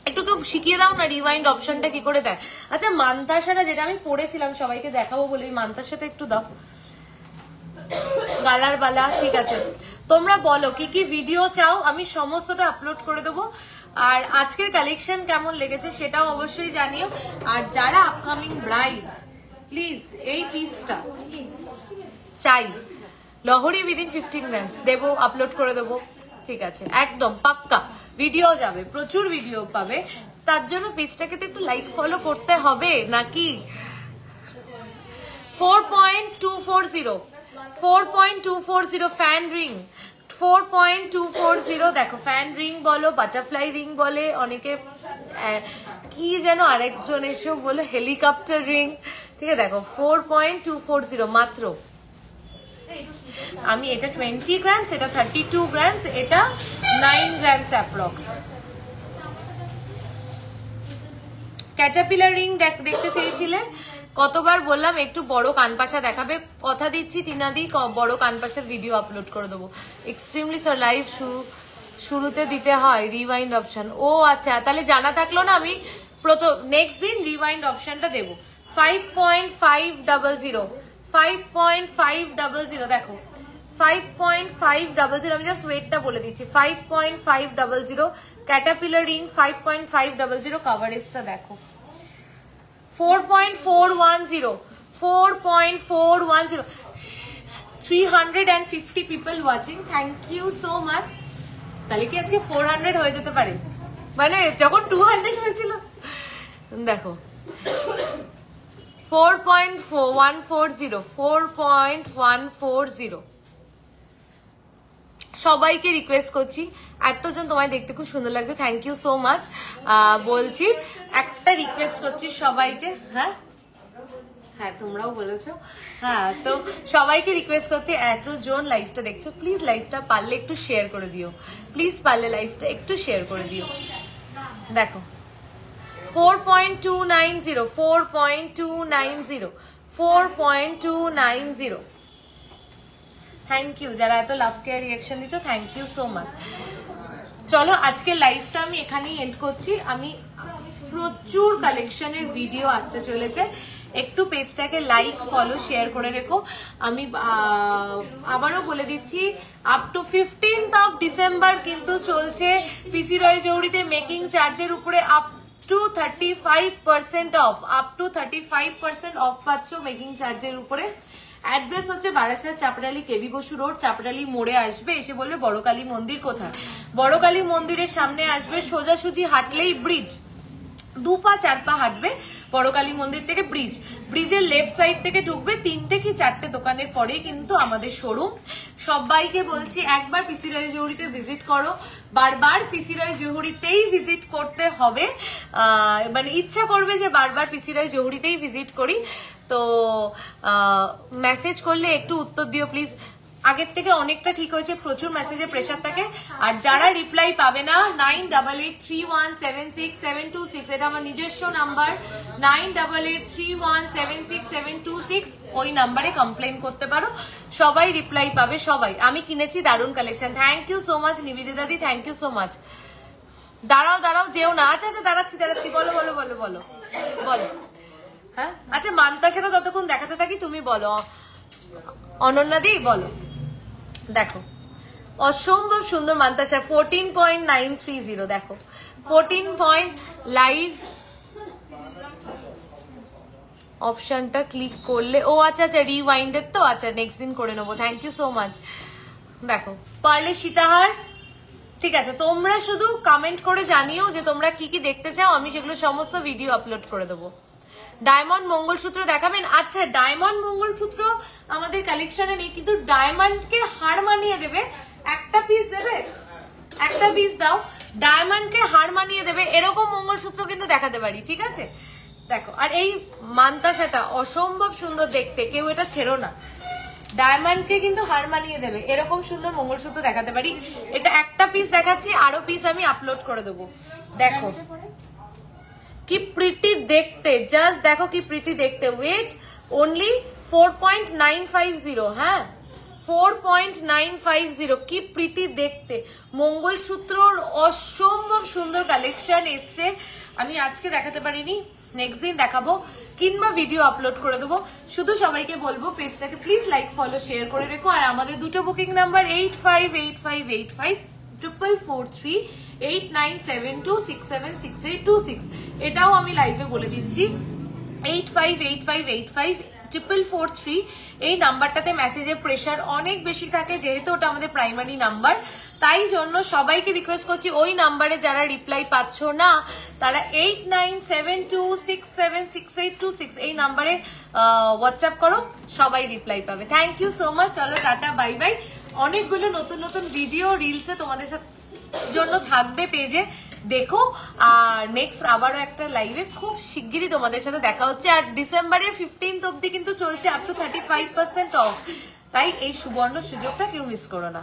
একটু কেউ শিখিয়ে দাও না, রিওয়াইন্ড অপশনটা কি করে দেয়? আচ্ছা, মান্তাসাটা যেটা আমি পড়েছিলাম সবাইকে দেখাবো বলে, মান্তাসাটা একটু দাও। গালার বালা, ঠিক আছে। তোমরা বলো কি কি ভিডিও চাও, আমি সমস্তটা আপলোড করে দেবো। আর আজকের কালেকশন কেমন লেগেছে সেটাও অবশ্যই জানিও। আর যারা আপকামিং ব্রাইডস, প্লিজ এই পিসটা চাই। লহরি উইদিন 15 গ্রামস দেবো, আপলোড করে দেবো, ঠিক আছে? একদম পাক্কা ভিডিও যাবে, প্রচুর ভিডিও পাবে। তার জন্য পেজটাকে তো একটু লাইক ফলো করতে হবে নাকি? 4.240 ফ্যান রিং, 4.240 দেখো। ফ্যান রিং বলো, বাটারফ্লাই রিং বলে অনেকে, কি যেন আরেকজন এসেও বলো হেলিকপ্টার রিং, ঠিক আছে? দেখো 4.240 মাত্র। আমি এটা 20 গ্রামস, এটা 32 গ্রামস, এটা 9 গ্রামস অ্যাপ্রক্স। ক্যাটারপিলার রিং দেখতে চেয়েছিলে, কতবার বললাম একটু বড় কানপাশা দেখাবে। কথা দিচ্ছি টিনাদি, বড় কানপাশার ভিডিও আপলোড করে দেবো। এক্সট্রিমলি স্যার লাইভ শুরুতে দিতে হয় রিওয়াইন্ড অপশন। ও আচ্ছা, তাহলে জানা থাকলো না, আমি নেক্সট দিন রিওয়াইন্ড অপশনটা দেবো। 5.500 দেখো, 5.500 আমি জাস্ট ওয়েটটা বলে দিচ্ছি। 5.500 ক্যাটারপিলার রিং, 5.500 কভারেজটা দেখো। 4.410 350 people watching, thank you so much. তাহলে কি আজকে 400 হয়ে যেতে পারে, মানে যখন 200 হয়েছিল। দেখো 4.140 সবাইকে রিকোয়েস্ট করছি, এতজন তোমায় দেখতে খুব সুন্দর লাগছে, থ্যাংক ইউ সো মাচ। বলছি একটা রিকোয়েস্ট করছি সবাইকে, হ্যাঁ হ্যাঁ তোমরাও বলেছো, হ্যাঁ তো সবাইকে রিকোয়েস্ট করতে, এতজন লাইভটা দেখছো প্লিজ লাইভটা পারলে একটু শেয়ার করে দিও, প্লিজ পারলে লাইভটা একটু শেয়ার করে দিও। দেখো 4.290 থ্যাংক ইউ যারা এত লাভ কেয়ার রিঅ্যাকশন দিচ্ছ, থ্যাংক ইউ সো মাচ। চলো আজকে লাইভটা আমি এখানেই এন্ড করছি। আমি প্রচুর কালেকশনের ভিডিও আসতে চলেছে, একটু পেজটাকে লাইক, ফলো, শেয়ার করে রেখো। আমি আবারও বলে দিচ্ছি, up to 15th of December কিন্তু চলছে পিসি রয় জৌড়িতে মেকিং চার্জের উপরে up to 35% of, up to 35% of পাচ্ছ মেকিং চার্জের উপরে। অ্যাড্রেস হচ্ছে বারাসাত চাপড়ালি কেবি বসু রোড, চাপড়ালি মোড়ে আসবে, এসে বলবে বড়কালী মন্দির কোথায়। বড়কালী মন্দিরের সামনে আসবে, সোজাসুজি হাঁটলেই ব্রিজ, 2 পা 4 পা হাঁটবে বড়কালী মন্দির থেকে ব্রিজের লেফট সাইড থেকে ঢুকবে, 3টে কি 4টে দোকানের পরে কিন্তু আমাদের শোরুম। সবাইকে বলছি একবার পিসি রয় জহুরিতে ভিজিট করো, বারবার পিসি রয় জহুরিতেই ভিজিট করতে হবে, মানে ইচ্ছা করবে যে বারবার পিসি রয় জহুরিতেই ভিজিট করি। তো মেসেজ করলে একটু উত্তর দিও প্লিজ। আগের থেকে অনেকটা ঠিক হয়েছে, প্রচুর মেসেজে প্রেসার থাকে। আর যারা রিপ্লাই পাবে না 9883176726 এটা আমার নিজস্ব নাম্বার, 9883176726 ওই নাম্বারে কমপ্লেন করতে পারো, সবাই রিপ্লাই পাবে সবাই। আমি কিনেছি দারুণ collection, thank you so much Nibedita দি, থ্যাংক ইউ সো মাচ। দাঁড়াও যেও না, আচ্ছা দাঁড়াচ্ছি, বলো বলো বলো বলো বলো। হ্যাঁ আচ্ছা মান্তাসাটা ততক্ষণ দেখাতে থাকি, তুমি বলো অনন্যা দি বলো। দেখো অসম্ভব সুন্দর মান্তাসা, 14.930, দেখো 14 লাইভ অপশনটা ক্লিক করলে, ও আচ্ছা রিওয়াইন্ডের তো, আচ্ছা নেক্সট দিন করে নেবো, থ্যাংক ইউ সো মাচ। দেখো পার্লে সীতাহার, ঠিক আছে তোমরা শুধু কমেন্ট করে জানিও যে তোমরা কি কি দেখতে চাও, আমি সেগুলো সমস্ত ভিডিও আপলোড করে দেবো। ডায়মন্ড মঙ্গলসূত্র দেখাবেন? আচ্ছা ডায়মন্ড মঙ্গলসূত্র আমাদের কালেকশনে নেই, কিন্তু ডায়মন্ডকে হার মানিয়ে দেবে, একটা পিস দেবে, একটা পিস দাও, ডায়মন্ডকে হার মানিয়ে দেবে এরকম মঙ্গলসূত্র কিন্তু দেখাতে পারি, ঠিক আছে? দেখো আর এই মান্তাসাটা অসম্ভব সুন্দর দেখতে, কেউ এটা ছেড়ো না, ডায়মন্ডকে কিন্তু হার মানিয়ে দেবে এরকম সুন্দর মঙ্গলসূত্র দেখাতে পারি। এটা একটা পিস দেখাচ্ছি, আরো পিস আমি আপলোড করে দেবো। দেখো কি প্রিটি দেখতে, জাস্ট দেখো কি প্রিটি দেখতে, ওয়েট অনলি 4.950, হ্যাঁ 4.950, কি প্রিটি দেখতে। মঙ্গলসূত্রর অসম্ভব সুন্দর কালেকশন এসছে, আমি আজকে দেখাতে পারিনি, নেক্সট দিন দেখাবো কিংবা ভিডিও আপলোড করে দেবো। শুধু সবাইকে বলবো পেজটাকে প্লিজ লাইক ফলো শেয়ার করে রেখো। আর আমাদের দুটো বুকিং নাম্বার 858585443897267686, এটাও আমি লাইভে বলে দিচ্ছি, 8585854443, এই নাম্বারটাতে মেসেজের প্রেশার অনেক বেশি থাকে, যেহেতু ওটা আমাদের প্রাইমারি নাম্বার, তাই জন্য সবাইকে রিকোয়েস্ট করছি ওই নাম্বারে যারা রিপ্লাই পাচ্ছ না তারা 8972676826 এই নাম্বারে হোয়াটসঅ্যাপ করো, সবাই রিপ্লাই পাবে। থ্যাংক ইউ সো মাচ, চলো টাটা বাই বাই। অনেকগুলো নতুন নতুন ভিডিও রিলসে তোমাদের সাথে জন্য থাকবে পেজে, দেখো। আর নেক্সট আবারও একটা লাইভে খুব শিগগিরই তোমাদের সাথে দেখা হচ্ছে। আর ডিসেম্বরের 15th অব্দি কিন্তু চলছে আপ টু 35% অফ, তাই এই সুবর্ণ সুযোগটা কেউ মিস করো না।